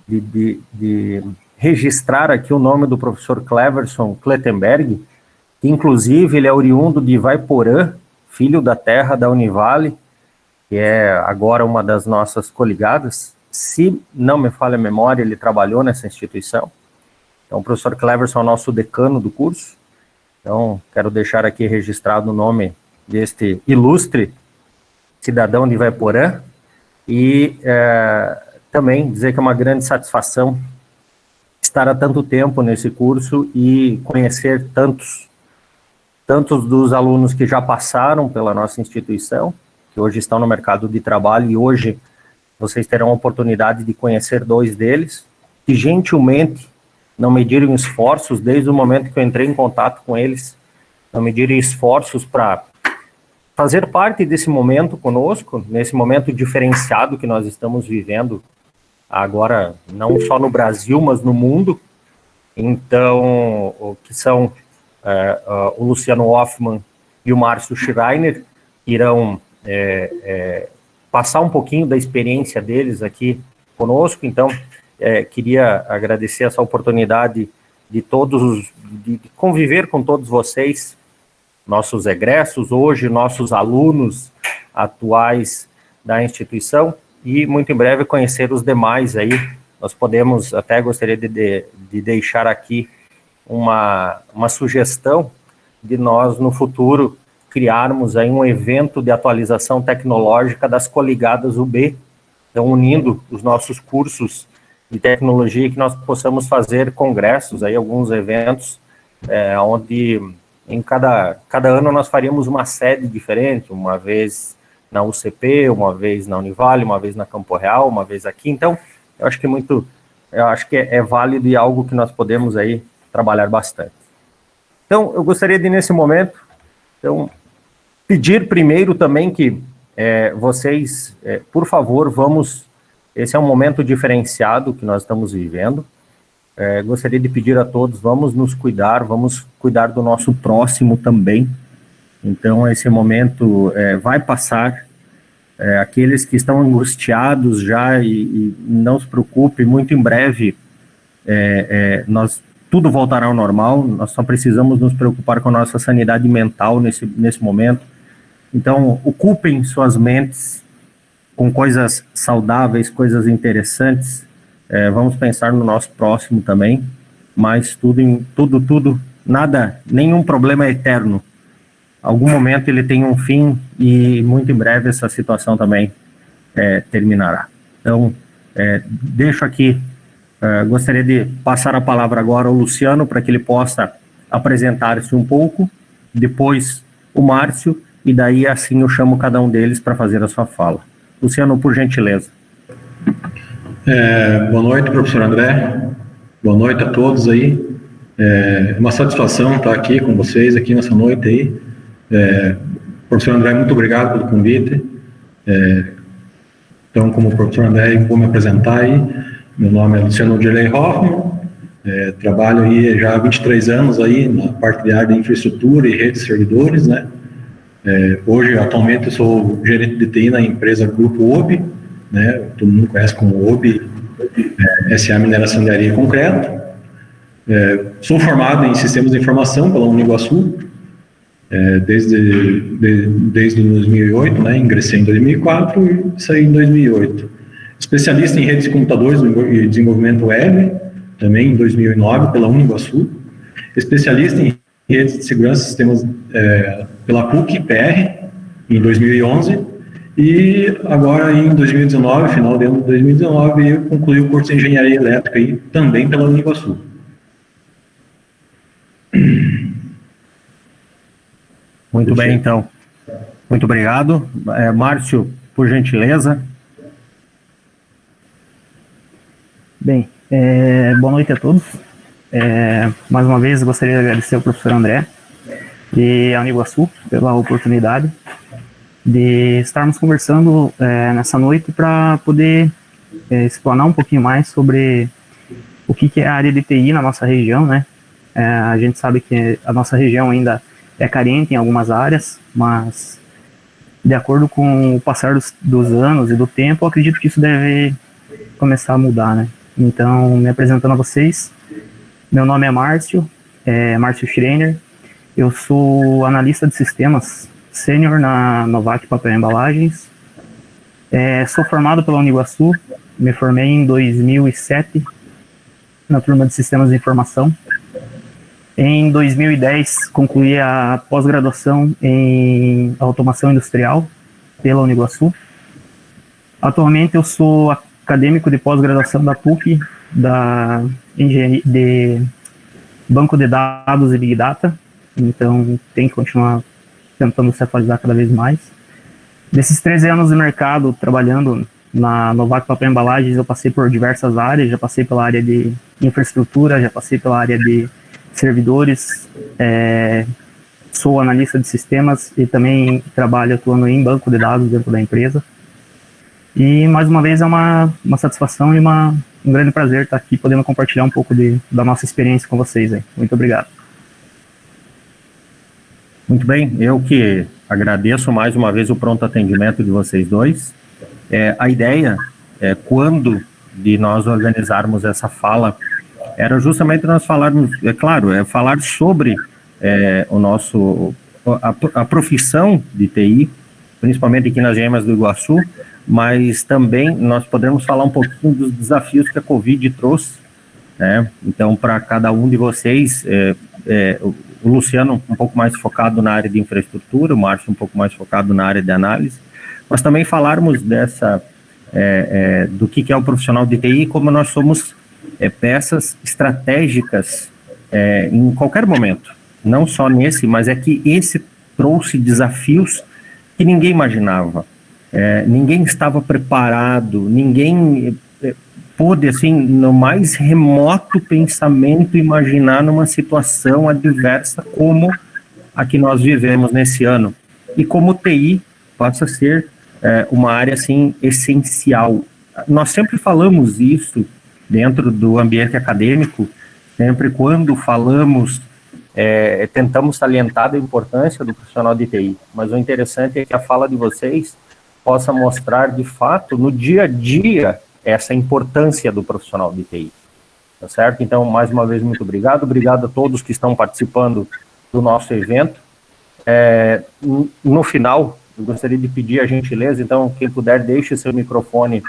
de registrar aqui o nome do professor Cleverson Klettenberg, que inclusive ele é oriundo de Ivaiporã, filho da terra da Univale, que é agora uma das nossas coligadas. Se não me falha a memória, ele trabalhou nessa instituição. Então, o professor Cleverson é o nosso decano do curso. Então, quero deixar aqui registrado o nome deste ilustre cidadão de Ivaiporã e também dizer que é uma grande satisfação estar há tanto tempo nesse curso e conhecer tantos dos alunos que já passaram pela nossa instituição, que hoje estão no mercado de trabalho, e hoje vocês terão a oportunidade de conhecer 2 deles, que gentilmente não mediram esforços desde o momento que eu entrei em contato com eles, não mediram esforços para fazer parte desse momento conosco, nesse momento diferenciado que nós estamos vivendo agora, não só no Brasil, mas no mundo. Então, o que são o Luciano Hoffman e o Márcio Schreiner irão passar um pouquinho da experiência deles aqui conosco. Então, queria agradecer essa oportunidade de conviver com todos vocês, nossos egressos, hoje nossos alunos atuais da instituição, e muito em breve conhecer os demais aí. Nós podemos, até gostaria de deixar aqui uma sugestão de nós, no futuro, criarmos aí um evento de atualização tecnológica das coligadas UB, então unindo os nossos cursos de tecnologia, que nós possamos fazer congressos, aí, alguns eventos, onde em cada ano nós faríamos uma sede diferente, uma vez na UCP, uma vez na Univale, uma vez na Campo Real, uma vez aqui. Então, eu acho que é válido e algo que nós podemos aí trabalhar bastante. Então, eu gostaria de, nesse momento, pedir primeiro também que vocês, por favor, esse é um momento diferenciado que nós estamos vivendo. Gostaria de pedir a todos, vamos nos cuidar, vamos cuidar do nosso próximo também. Então, esse momento vai passar. Aqueles que estão angustiados já, e não se preocupe, muito em breve tudo voltará ao normal. Nós só precisamos nos preocupar com a nossa sanidade mental nesse momento. Então, ocupem suas mentes com coisas saudáveis, coisas interessantes. Vamos pensar no nosso próximo também, mas nenhum problema é eterno. Algum momento ele tem um fim e muito em breve essa situação também terminará. Então, deixo aqui, gostaria de passar a palavra agora ao Luciano para que ele possa apresentar-se um pouco, depois o Márcio, e daí assim eu chamo cada um deles para fazer a sua fala. Luciano, por gentileza. Boa noite, professor André. Boa noite a todos aí. É uma satisfação estar aqui com vocês aqui nessa noite aí. Professor André, muito obrigado pelo convite. Então, como o professor André, vou me apresentar aí. Meu nome é Luciano Dirley Hoffman. Trabalho aí já há 23 anos aí na parte de área de infraestrutura e redes de servidores, né? Hoje, atualmente, eu sou gerente de TI na empresa Grupo OB, né? Todo mundo conhece como OB, SA Mineração de Areia e Concreto. Sou formado em Sistemas de Informação pela Uniguaçu, desde 2008, né? Ingressei em 2004 e saí em 2008. Especialista em redes de computadores e desenvolvimento web, também em 2009 pela Uniguaçu. Especialista em redes de segurança e sistemas pela PUC-PR em 2011. E agora em 2019, final de ano de 2019, eu concluí o curso de Engenharia Elétrica aí, também pela Uniguaçu. Muito bem, então. Muito obrigado. Márcio, por gentileza. Bem, boa noite a todos. Mais uma vez, gostaria de agradecer ao professor André e à Uniguaçu pela oportunidade de estarmos conversando nessa noite para poder explanar um pouquinho mais sobre o que é a área de TI na nossa região, né? A gente sabe que a nossa região ainda é carente em algumas áreas, mas de acordo com o passar dos anos e do tempo, eu acredito que isso deve começar a mudar, né? Então, me apresentando a vocês, meu nome é Márcio Schreiner, eu sou analista de sistemas sênior na Novak Papel e Embalagens, sou formado pela Uniguaçu, me formei em 2007 na turma de sistemas de informação. Em 2010, concluí a pós-graduação em automação industrial pela Uniguaçu. Atualmente, eu sou acadêmico de pós-graduação da PUC, da engenharia de banco de dados e Big Data. Então, tem que continuar tentando se atualizar cada vez mais. Desses 13 anos de mercado, trabalhando na Novak Papel e Embalagens, eu passei por diversas áreas, já passei pela área de infraestrutura, já passei pela área de servidores, sou analista de sistemas e também trabalho atuando em banco de dados dentro da empresa. E, mais uma vez, é uma satisfação e um grande prazer estar aqui podendo compartilhar um pouco da nossa experiência com vocês aí. Muito obrigado. Muito bem, eu que agradeço mais uma vez o pronto atendimento de vocês dois. A ideia, quando de nós organizarmos essa fala, era justamente nós falarmos, falar sobre a profissão de TI, principalmente aqui nas Gemas do Iguaçu, mas também nós podemos falar um pouquinho dos desafios que a Covid trouxe, né? Então, para cada um de vocês, o Luciano um pouco mais focado na área de infraestrutura, o Márcio um pouco mais focado na área de análise, mas também falarmos do que é o profissional de TI e como nós somos peças estratégicas em qualquer momento, não só nesse, mas é que esse trouxe desafios que ninguém imaginava, ninguém estava preparado, ninguém pôde, assim, no mais remoto pensamento, imaginar numa situação adversa como a que nós vivemos nesse ano, e como o TI passa a ser uma área, assim, essencial. Nós sempre falamos isso dentro do ambiente acadêmico, sempre quando falamos, tentamos salientar a importância do profissional de TI, mas o interessante é que a fala de vocês possa mostrar, de fato, no dia a dia, essa importância do profissional de TI, tá certo? Então, mais uma vez, muito obrigado a todos que estão participando do nosso evento. No final, eu gostaria de pedir a gentileza, então, quem puder, deixe seu microfone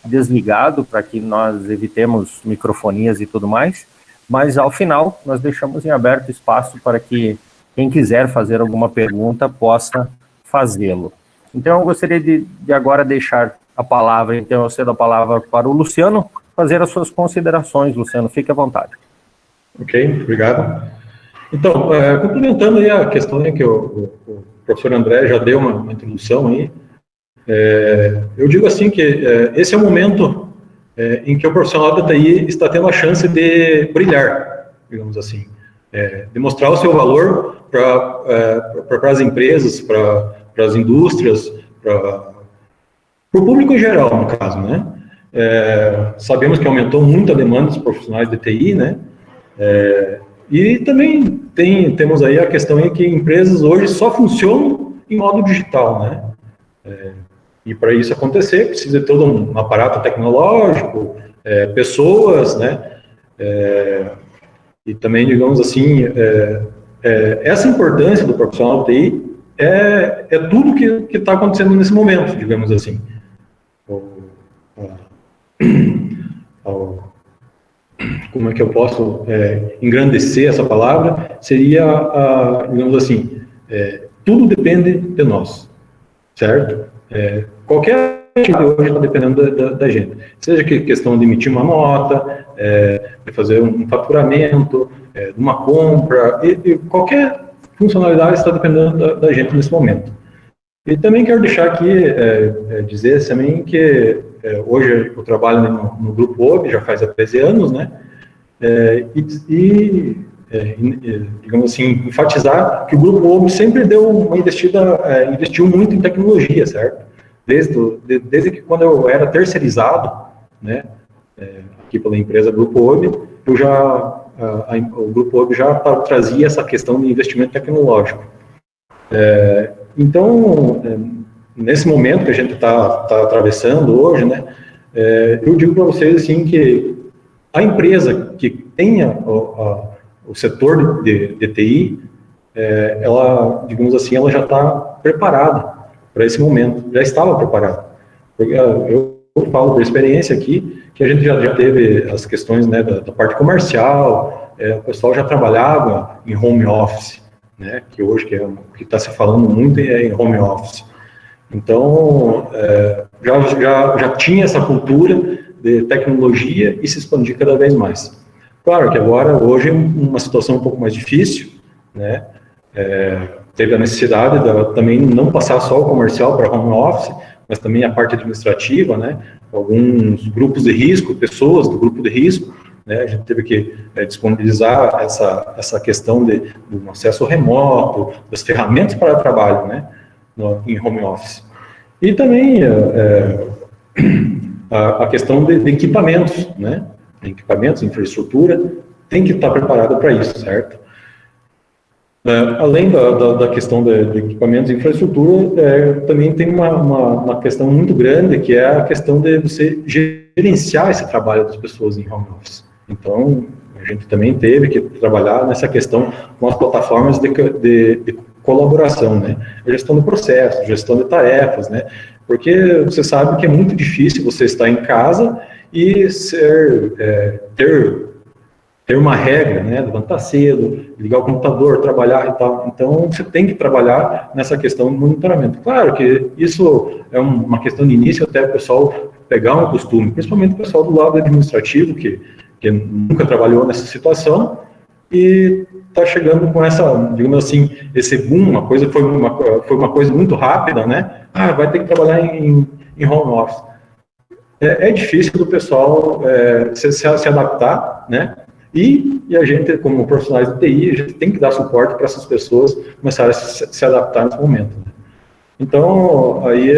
desligado, para que nós evitemos microfonias e tudo mais, mas ao final, nós deixamos em aberto espaço para que quem quiser fazer alguma pergunta possa fazê-lo. Então, eu gostaria de agora deixar a palavra, então eu cedo a palavra para o Luciano, fazer as suas considerações. Luciano, fique à vontade. Ok, obrigado. Então, complementando aí a questão que o professor André já deu uma introdução aí, eu digo assim que esse é o momento em que o profissional da TI está tendo a chance de brilhar, digamos assim, de mostrar o seu valor para as empresas, para as indústrias, para o público em geral, no caso, né? Sabemos que aumentou muito a demanda dos profissionais de TI, né? E também temos aí a questão em que empresas hoje só funcionam em modo digital, né? E para isso acontecer, precisa de todo um aparato tecnológico, pessoas, né? E também, digamos assim, essa importância do profissional de TI é tudo que está acontecendo nesse momento, digamos assim. Como é que eu posso engrandecer essa palavra? Seria, digamos assim, tudo depende de nós, certo? Qualquer coisa hoje está dependendo da gente. Seja questão de emitir uma nota, de fazer um faturamento, de uma compra, e qualquer funcionalidade está dependendo da gente nesse momento. E também quero deixar aqui, dizer também que hoje eu trabalho no Grupo OB, já faz há 13 anos, né? Digamos assim, enfatizar que o Grupo OB sempre deu uma investiu muito em tecnologia, certo? Desde que quando eu era terceirizado, né, aqui pela empresa Grupo OB, o Grupo OB já trazia essa questão de investimento tecnológico. Então, nesse momento que a gente está atravessando hoje, né, eu digo para vocês assim que a empresa que tenha o setor de TI, ela, digamos assim, ela já está preparada para esse momento, já estava preparada. Porque eu falo por experiência aqui, que a gente já teve as questões, né, da parte comercial, o pessoal já trabalhava em home office, né, que hoje o que está se falando muito é em home office. Então, já tinha essa cultura de tecnologia e se expandir cada vez mais. Claro que agora, hoje, é uma situação um pouco mais difícil, né, teve a necessidade de também não passar só o comercial para home office, mas também a parte administrativa, né, alguns grupos de risco, pessoas do grupo de risco, né, a gente teve que disponibilizar essa questão do acesso remoto, das ferramentas para trabalho, né, em home office. E também a questão de equipamentos, né, equipamentos, infraestrutura, tem que estar preparada para isso, certo? Além da questão de equipamentos e infraestrutura, também tem uma questão muito grande, que é a questão de você gerenciar esse trabalho das pessoas em home office. Então, a gente também teve que trabalhar nessa questão com as plataformas de colaboração, né? A gestão de processos, gestão de tarefas, né? Porque você sabe que é muito difícil você estar em casa e ter uma regra, né? Levantar cedo, ligar o computador, trabalhar e tal. Então, você tem que trabalhar nessa questão de monitoramento. Claro que isso é uma questão de início até o pessoal pegar um costume, principalmente o pessoal do lado administrativo, que nunca trabalhou nessa situação, e está chegando com essa, digamos assim, esse boom, foi uma coisa muito rápida, né? Vai ter que trabalhar em home office. É difícil do pessoal se adaptar, né? E a gente, como profissionais de TI, a gente tem que dar suporte para essas pessoas começarem a se adaptar nesse momento, né? Então, aí,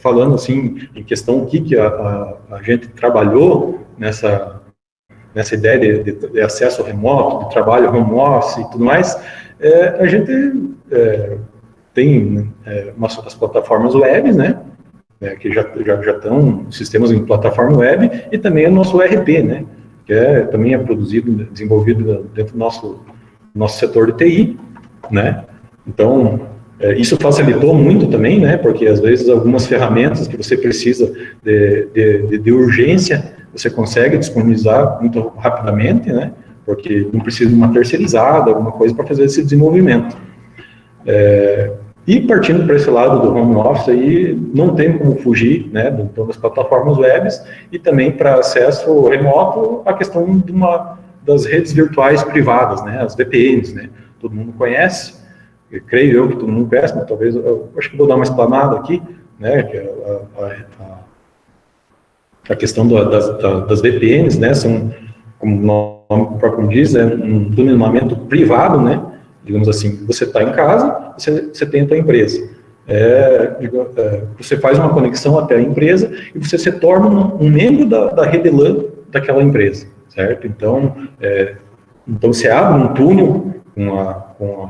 falando assim, em questão o que a gente trabalhou nessa ideia de acesso remoto, de trabalho home office e tudo mais, a gente tem as plataformas web, né, que já estão sistemas em plataforma web, e também o nosso ERP, né, que também é produzido, desenvolvido dentro do nosso setor de TI, né. Então, isso facilitou muito também, né, porque às vezes algumas ferramentas que você precisa de urgência, você consegue disponibilizar muito rapidamente, né, porque não precisa de uma terceirizada, alguma coisa para fazer esse desenvolvimento. E partindo para esse lado do home office, aí não tem como fugir, né, das plataformas webs, e também para acesso remoto, a questão das redes virtuais privadas, né, as VPNs, né, todo mundo conhece, eu creio eu que todo mundo conhece, mas talvez, eu acho que vou dar uma explanada aqui, né, que a questão das VPNs, né, são, como o nome próprio diz, um tunelamento privado, né, digamos assim, você está em casa, você tem a tua empresa. Você faz uma conexão até a empresa e você se torna um membro da rede LAN daquela empresa, certo? Então você abre um túnel com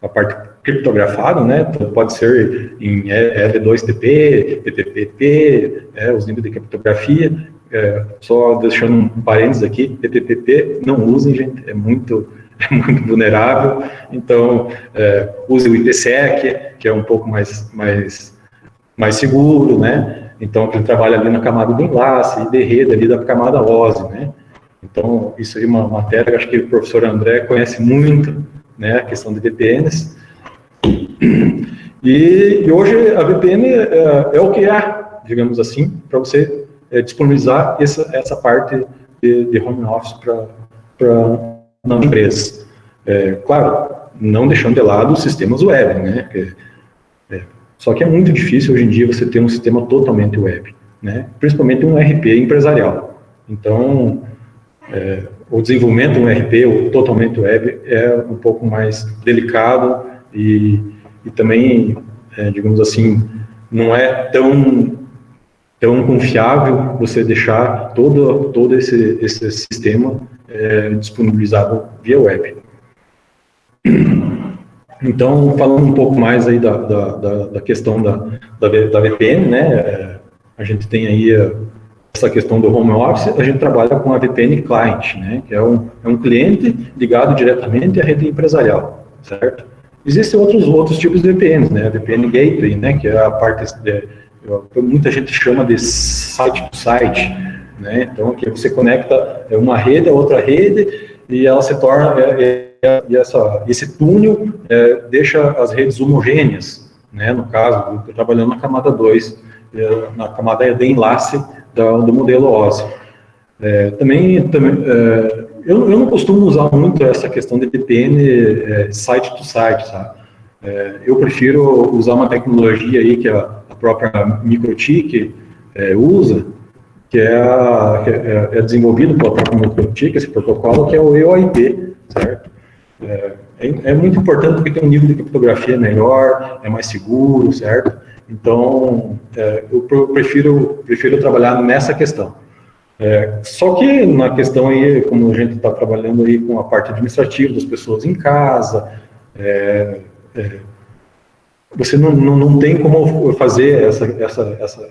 a parte criptografada, né? Então, pode ser em L2TP, TPP, os níveis de criptografia. Só deixando um parênteses aqui, TPP não usem, gente, é muito vulnerável. Então, use o IPsec, que é um pouco mais seguro, né? Então, ele trabalha ali na camada do enlace e de rede ali da camada OSI, né? Então, isso aí é uma matéria que acho que o professor André conhece muito, né? A questão de VPNs. E hoje a VPN é o que digamos assim, para você disponibilizar essa parte de home office para nas empresas. Claro, não deixando de lado os sistemas web, né? Só que é muito difícil hoje em dia você ter um sistema totalmente web, né? Principalmente um ERP empresarial. Então, o desenvolvimento de um ERP totalmente web é um pouco mais delicado e também, digamos assim, não é tão confiável você deixar todo esse sistema disponibilizado via web. Então, falando um pouco mais aí da questão da VPN, né, a gente tem aí essa questão do home office, a gente trabalha com a VPN Client, né, que é um cliente ligado diretamente à rede empresarial, certo? Existem outros tipos de VPNs, né, a VPN Gateway, né, que é a parte, muita gente chama de site-to-site, né, então aqui você conecta uma rede a outra rede e ela se torna, esse túnel deixa as redes homogêneas, né, no caso, eu estou trabalhando na camada 2, na camada de enlace do modelo OSI. Eu não costumo usar muito essa questão de VPN site-to-site, sabe? Eu prefiro usar uma tecnologia aí que a própria MikroTik usa, que é desenvolvido pela própria MikroTik, esse protocolo, que é o EOIP, certo? É muito importante porque tem um nível de criptografia melhor, é mais seguro, certo? Então, eu prefiro trabalhar nessa questão. Só que na questão aí, como a gente está trabalhando aí com a parte administrativa das pessoas em casa, você não tem como fazer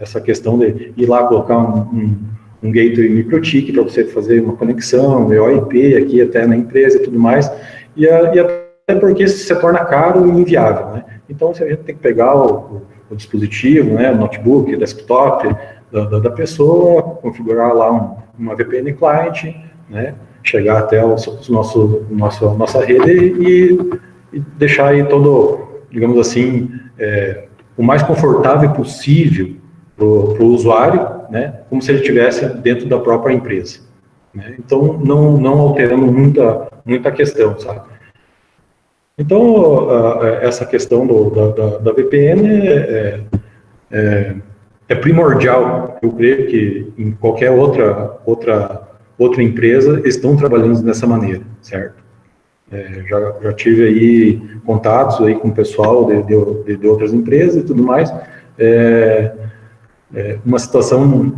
essa questão de ir lá colocar um gateway MikroTik para você fazer uma conexão, EOIP aqui até na empresa e tudo mais, e até porque isso se torna caro e inviável, né? Então, a gente tem que pegar o dispositivo, né, o notebook, desktop da pessoa, configurar lá uma VPN client, né, chegar até nossa rede e deixar aí todo, digamos assim, o mais confortável possível para o usuário, né, como se ele estivesse dentro da própria empresa, né? Então, não alterando muita questão, sabe? Então, essa questão da VPN é primordial. Eu creio que em qualquer outra empresa estão trabalhando dessa maneira, certo? Já tive aí contatos aí com o pessoal de outras empresas e tudo mais. Uma situação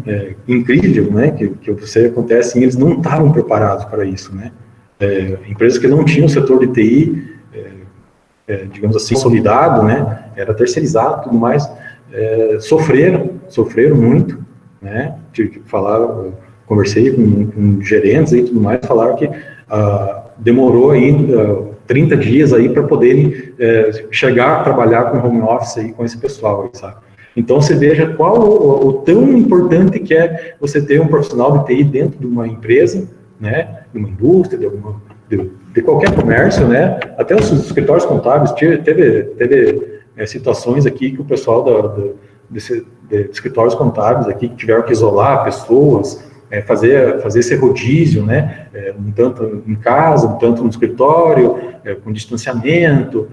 incrível, né, que você acontece, eles não estavam preparados para isso, né? Empresas que não tinham setor de TI, digamos assim, consolidado, né, era terceirizado e tudo mais, sofreram muito, né, tive que falar, conversei com gerentes e tudo mais, falaram que demorou ainda 30 dias aí para poderem chegar a trabalhar com home office aí com esse pessoal, sabe? Então, você veja qual o tão importante que é você ter um profissional de TI dentro de uma empresa, né, de uma indústria, de qualquer comércio, né, até os escritórios contábeis, teve situações aqui que o pessoal de escritórios contábeis aqui que tiveram que isolar pessoas, fazer esse rodízio, né, um tanto em casa, um tanto no escritório, com distanciamento,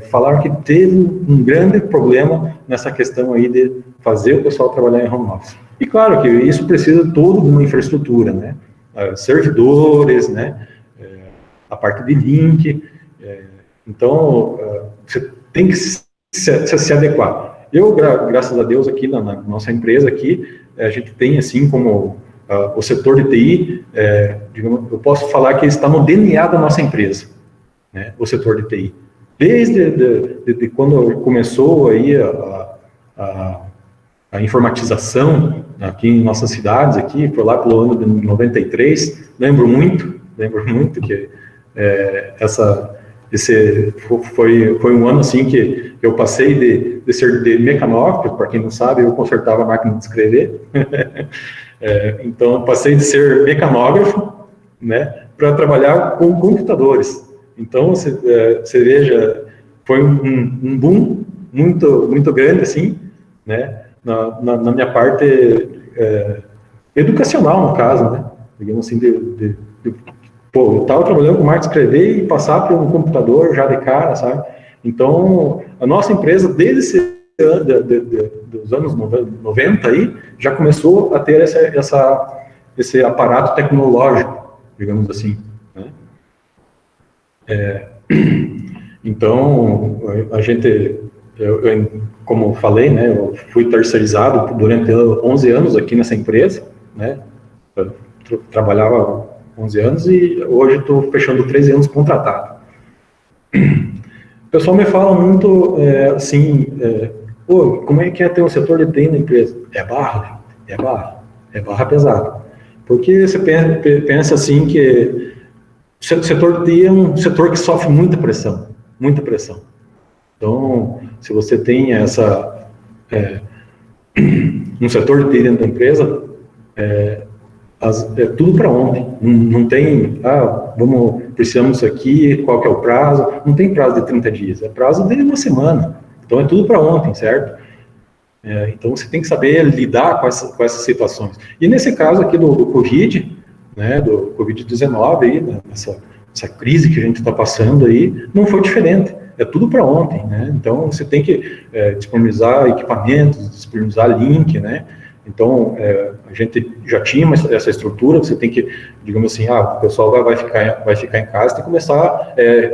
falaram que teve um grande problema nessa questão aí de fazer o pessoal trabalhar em home office. E claro que isso precisa toda uma infraestrutura, né, servidores, né, a parte de link, então você tem que se adequar. Eu, graças a Deus, aqui na nossa empresa aqui, a gente tem assim como o setor de TI, digamos, eu posso falar que está no DNA da nossa empresa, né, o setor de TI. Desde quando começou aí a informatização aqui em nossas cidades, aqui, foi lá pelo ano de 93, lembro muito que esse foi um ano assim que eu passei de ser de mecanógrafo, para quem não sabe, eu consertava a máquina de escrever, então eu passei de ser mecanógrafo, né, para trabalhar com computadores. Então, você veja, foi um boom muito grande, assim, né, na minha parte educacional, no caso, né, digamos assim, eu estava trabalhando com máquina de escrever e passar para um computador já de cara, sabe? Então, a nossa empresa, desde dos anos 90 aí, já começou a ter esse aparato tecnológico, digamos assim, né? Então, a gente, como falei, né, eu fui terceirizado durante 11 anos aqui nessa empresa, né, eu trabalhava 11 anos e hoje estou fechando 13 anos contratado. O pessoal me fala muito, assim, como é que é ter um setor de TI na empresa? É barra. É barra pesada. Porque você pensa assim que o setor de TI é um setor que sofre muita pressão, muita pressão. Então, se você tem um setor de TI dentro da empresa, é tudo para ontem. Não tem, precisamos disso aqui, qual que é o prazo? Não tem prazo de 30 dias, é prazo de uma semana. Então, é tudo para ontem, certo? Então, você tem que saber lidar com essas situações. E nesse caso aqui do Covid, né, do Covid-19, aí, essa crise que a gente está passando aí, não foi diferente. É tudo para ontem, né? Então, você tem que disponibilizar equipamentos, disponibilizar link, né? Então, a gente já tinha essa estrutura, você tem que, digamos assim, o pessoal vai ficar em casa, tem que começar a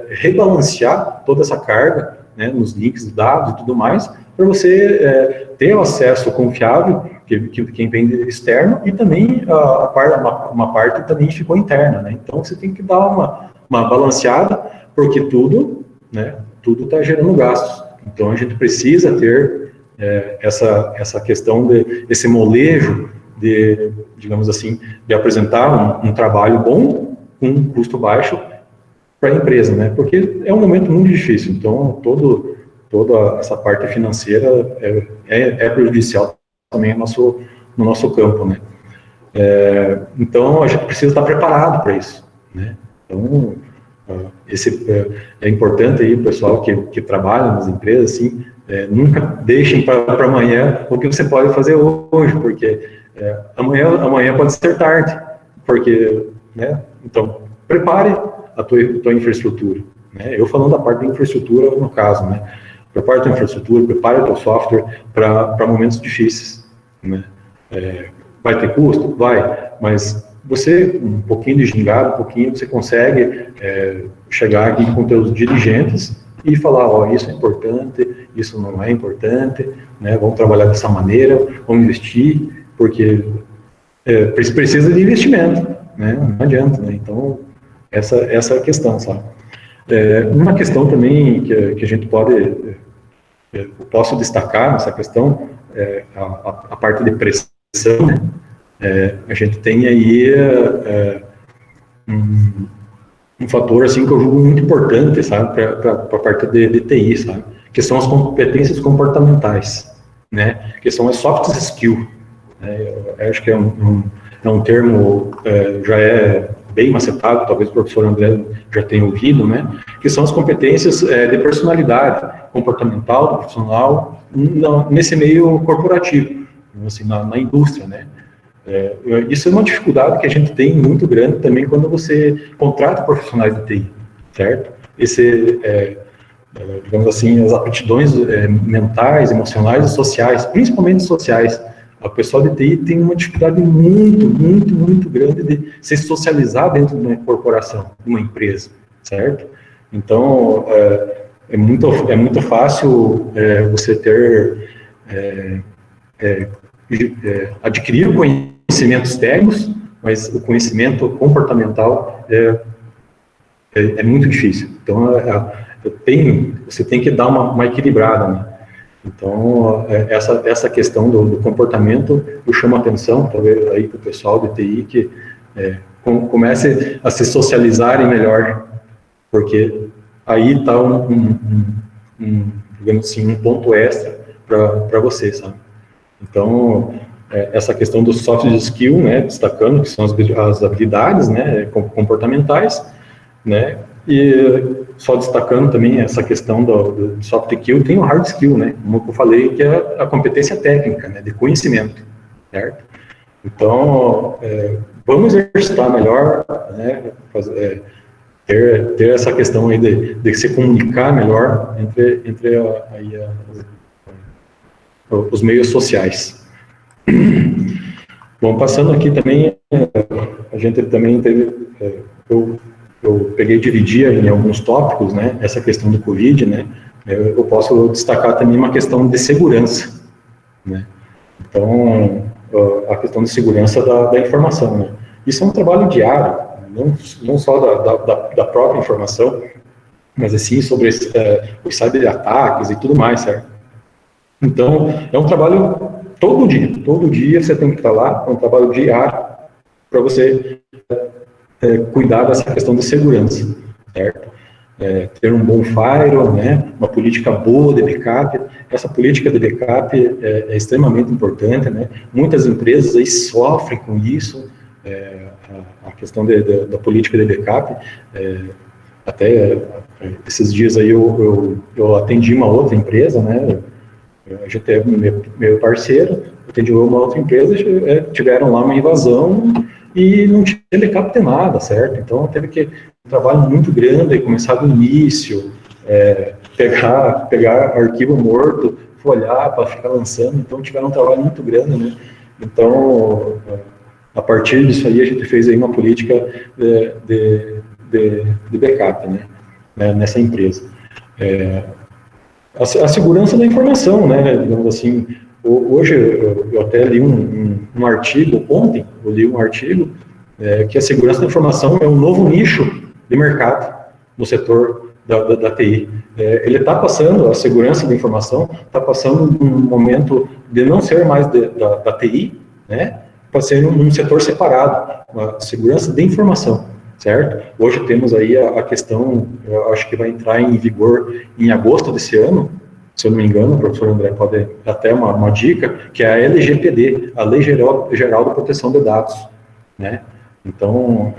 rebalancear toda essa carga, né, nos links, dados e tudo mais, para você ter o acesso confiável, que vem externo, e também uma parte também ficou interna, né? Então, você tem que dar uma balanceada, porque tudo está gerando gastos. Então, a gente precisa ter essa questão esse molejo digamos assim, de apresentar um trabalho bom com um custo baixo para a empresa, né? Porque é um momento muito difícil. Então, toda essa parte financeira é prejudicial também no nosso campo, né? Então, a gente precisa estar preparado para isso, né? Então, é importante aí o pessoal que trabalha nas empresas, assim, nunca deixem para amanhã o que você pode fazer hoje, porque amanhã pode ser tarde, porque, né? Então, prepare a tua infraestrutura, né? Eu falando da parte da infraestrutura, no caso, né? Prepare a tua infraestrutura, prepare o teu software para momentos difíceis, né? Vai ter custo? Vai, mas você, um pouquinho de gingado, um pouquinho, você consegue chegar aqui com teus dirigentes e falar, isso é importante, isso não é importante, né? Vamos trabalhar dessa maneira, vamos investir, porque precisa de investimento, né? Não adianta, né? Então, essa é a questão, sabe? Uma questão também que a gente eu posso destacar nessa questão, a parte de pressão, né? A gente tem aí um fator assim que eu julgo muito importante, sabe, para a parte de TI, sabe, que são as competências comportamentais, né, que são as soft skills, né? Eu acho que é um termo já bem macetado, talvez o professor André já tenha ouvido, né, que são as competências de personalidade comportamental do profissional nesse meio corporativo, assim, na indústria, né. Isso é uma dificuldade que a gente tem muito grande também quando você contrata profissionais de TI, certo? Digamos assim, as aptidões mentais, emocionais e sociais, principalmente sociais. A pessoa de TI tem uma dificuldade muito, muito, muito grande de se socializar dentro de uma corporação, de uma empresa, certo? Então, é muito fácil você adquirir conhecimentos técnicos, mas o conhecimento comportamental é muito difícil. Então, você tem que dar uma equilibrada, né? Então, essa questão do comportamento, eu chamo a atenção, talvez, aí para o pessoal de TI, que comece a se socializarem melhor, porque aí está digamos assim, um ponto extra para você, sabe? Então, essa questão dos soft skills, né, destacando que são as habilidades, né, comportamentais, né, e só destacando também essa questão do soft skill, tem o hard skill, né, como eu falei, que é a competência técnica, né, de conhecimento, certo? Então, vamos exercitar melhor, né, ter essa questão aí de se comunicar melhor entre os meios sociais. Bom, passando aqui também, a gente também teve, eu peguei e dividi em alguns tópicos, né, essa questão do Covid, né, eu posso destacar também uma questão de segurança, né, então, a questão de segurança da informação, né, isso é um trabalho diário, não só da própria informação, mas assim, sobre os cyberataques e tudo mais, certo? Então, é um trabalho todo dia você tem que estar lá, é um trabalho diário para você cuidar dessa questão de segurança, certo? Ter um bom firewall, né, uma política boa de backup. Essa política de backup é extremamente importante, né? Muitas empresas aí sofrem com isso, a questão da política de backup. Até esses dias aí eu atendi uma outra empresa, né? A gente é meu parceiro, atendi uma outra empresa, tiveram lá uma invasão e não tinha backup de nada, certo? Então teve que um trabalho muito grande, começar do início, pegar arquivo morto, folhar para ficar lançando, então tiveram um trabalho muito grande, né? Então, a partir disso aí, a gente fez aí uma política de backup, né, nessa empresa. A segurança da informação, né, digamos assim, hoje eu até li um artigo, ontem eu li um artigo, que a segurança da informação é um novo nicho de mercado no setor da TI. Ele está passando, a segurança da informação está passando um momento de não ser mais da TI, né, para ser um setor separado, a segurança da informação, certo? Hoje temos aí a questão, eu acho que vai entrar em vigor em agosto desse ano, se eu não me engano, o professor André pode dar até uma dica, que é a LGPD, a Lei Geral de Proteção de Dados, né? Então,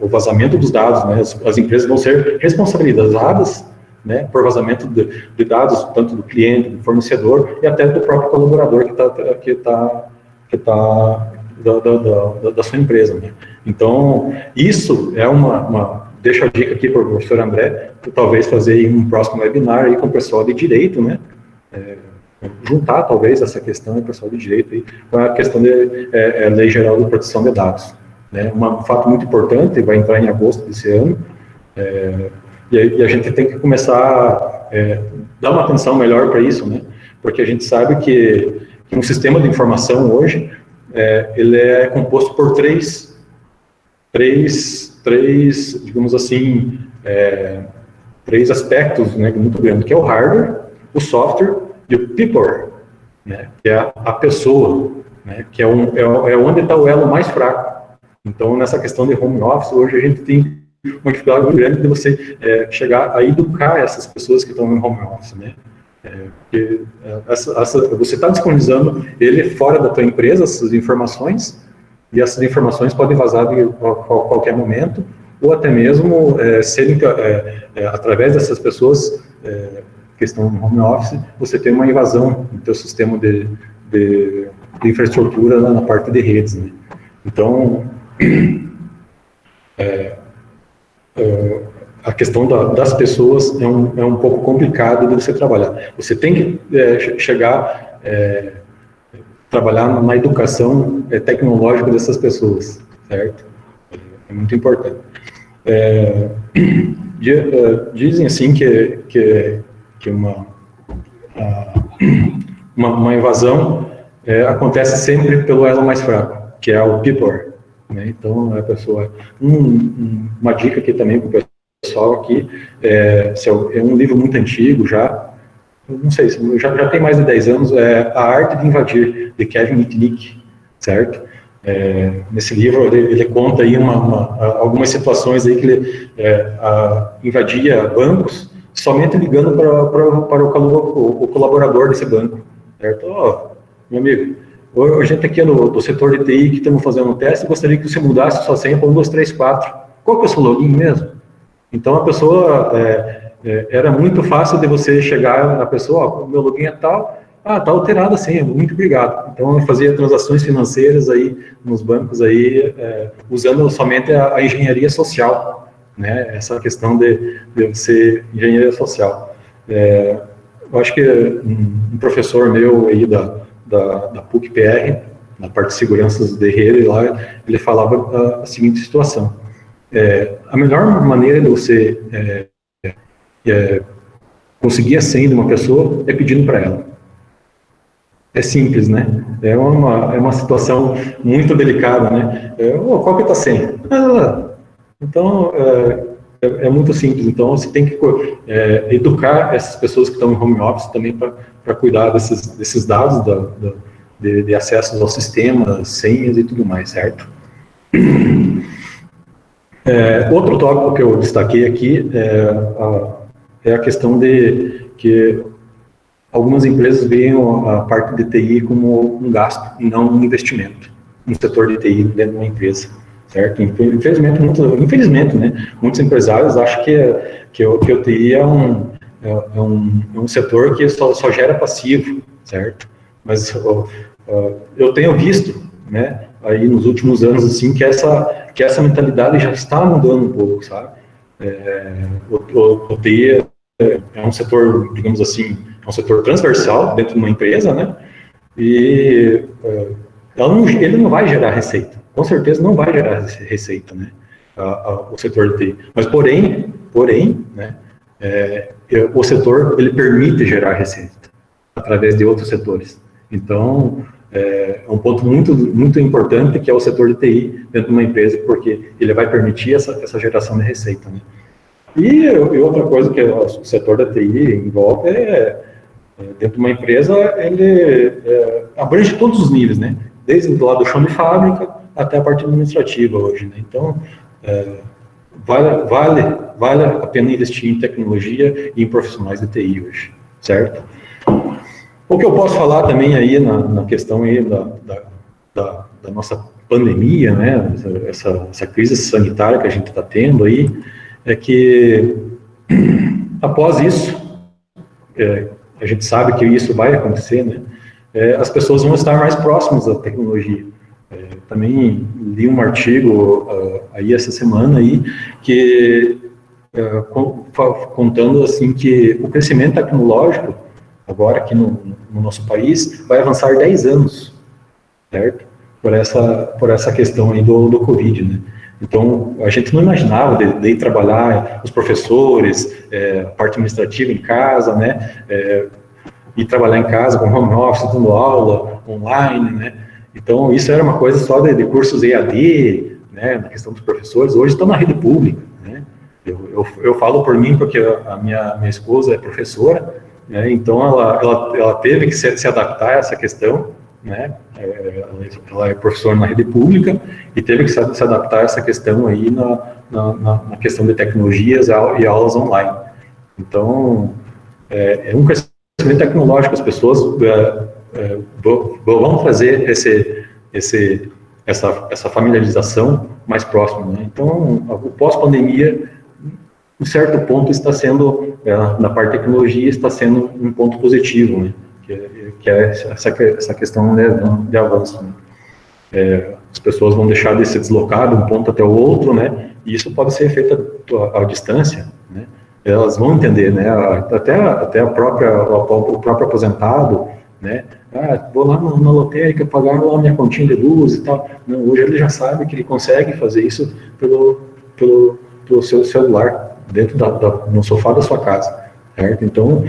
o vazamento dos dados, né? As empresas vão ser responsabilizadas, né, por vazamento de dados, tanto do cliente, do fornecedor e até do próprio colaborador que tá da sua empresa, né? Então, isso é deixa a dica aqui para o professor André, talvez fazer um próximo webinar aí com o pessoal de direito, né? Juntar, talvez, essa questão do pessoal de direito aí, com a questão da Lei Geral de Proteção de Dados, né? Um fato muito importante, vai entrar em agosto desse ano, e a gente tem que começar a dar uma atenção melhor para isso, né? Porque a gente sabe que um sistema de informação hoje, ele é composto por três, digamos assim, três aspectos, né, muito grandes, que é o hardware, o software e o people, né, que é a pessoa, né, que é onde está o elo mais fraco. Então, nessa questão de home office, hoje a gente tem uma dificuldade muito grande de você chegar a educar essas pessoas que estão no home office, né? Porque você está disponibilizando ele fora da tua empresa, essas informações, e essas informações podem vazar a qualquer momento, ou até mesmo serem, através dessas pessoas que estão no home office, você tem uma invasão no teu sistema de infraestrutura na parte de redes, né? Então, a questão das pessoas é um pouco complicado de você trabalhar. Você tem que chegar, trabalhar na educação tecnológica dessas pessoas, certo? É muito importante. Dizem assim que uma invasão acontece sempre pelo elo mais fraco, que é o people, né? Então, a pessoa... uma dica aqui também para o pessoal aqui, é um livro muito antigo já, não sei, já tem mais de 10 anos, A Arte de Invadir, de Kevin Mitnick, certo? Nesse livro ele conta aí algumas situações aí que ele invadia bancos somente ligando para o colaborador desse banco, certo? Meu amigo, a gente aqui do setor de TI que estamos fazendo um teste, gostaria que você mudasse sua senha para 1, 2, 3, 4. Qual que é o seu login mesmo? Então a pessoa, era muito fácil de você chegar na pessoa, o meu login é tal, tá alterada a senha, muito obrigado. Então eu fazia transações financeiras aí nos bancos aí, usando somente a engenharia social, né? Essa questão de ser engenharia social. Eu acho que um professor meu aí da PUC-PR, na parte de segurança de rede, lá, ele falava a seguinte situação: a melhor maneira de você conseguir a senha de uma pessoa é pedindo para ela. É simples, né? É uma situação muito delicada, né? Qual que é a tua senha? Então, é muito simples. Então, você tem que educar essas pessoas que estão em home office também para cuidar desses dados de acessos aos sistemas, senhas e tudo mais, certo? Outro tópico que eu destaquei aqui é a questão de que algumas empresas veem a parte de TI como um gasto e não um investimento no setor de TI dentro de uma empresa, certo? Infelizmente, né, muitos empresários acham que o TI é um setor que só gera passivo, certo? Mas eu tenho visto, né, aí nos últimos anos, assim, que essa mentalidade já está mudando um pouco, sabe? O TI é um setor, digamos assim, é um setor transversal dentro de uma empresa, né? E ele não vai gerar receita, com certeza não vai gerar receita, né? O setor de TI. Mas, porém, né? O setor, ele permite gerar receita através de outros setores. Então, é um ponto muito importante que é o setor de TI dentro de uma empresa, porque ele vai permitir essa geração de receita, né? E outra coisa que o setor da TI envolve dentro de uma empresa, ele abrange todos os níveis, né? Desde o lado do chão de fábrica até a parte administrativa hoje, né? Então, vale a pena investir em tecnologia e em profissionais de TI hoje, certo? O que eu posso falar também aí na questão aí da nossa pandemia, né? Essa crise sanitária que a gente está tendo aí, é que após isso, a gente sabe que isso vai acontecer, né? As pessoas vão estar mais próximas da tecnologia. Também li um artigo aí essa semana aí que contando assim que o crescimento tecnológico agora aqui no nosso país vai avançar 10 anos, certo? Por essa questão aí do Covid, né? Então, a gente não imaginava de ir trabalhar os professores, a parte administrativa em casa, né? Ir trabalhar em casa com home office, dando aula online, né? Então, isso era uma coisa só de cursos EAD, né? Na questão dos professores. Hoje estão na rede pública, né? Eu falo por mim porque a minha esposa é professora, né? Então ela teve que se adaptar a essa questão, né? Ela é professora na rede pública e teve que se adaptar a essa questão aí na questão de tecnologias e aulas online. Então, é um crescimento tecnológico, as pessoas vão fazer essa familiarização mais próxima, né? Então, o pós-pandemia, em certo ponto, está sendo, na parte de tecnologia, está sendo um ponto positivo, né? Que é essa questão de avanço, né? As pessoas vão deixar de se deslocar de um ponto até o outro, né? E isso pode ser feito à distância, né? Elas vão entender, né? Até o próprio aposentado, né? Vou lá na lotérica pagar lá minha continha de luz e tal. Não, hoje ele já sabe que ele consegue fazer isso pelo seu celular, dentro no sofá da sua casa, certo? Então,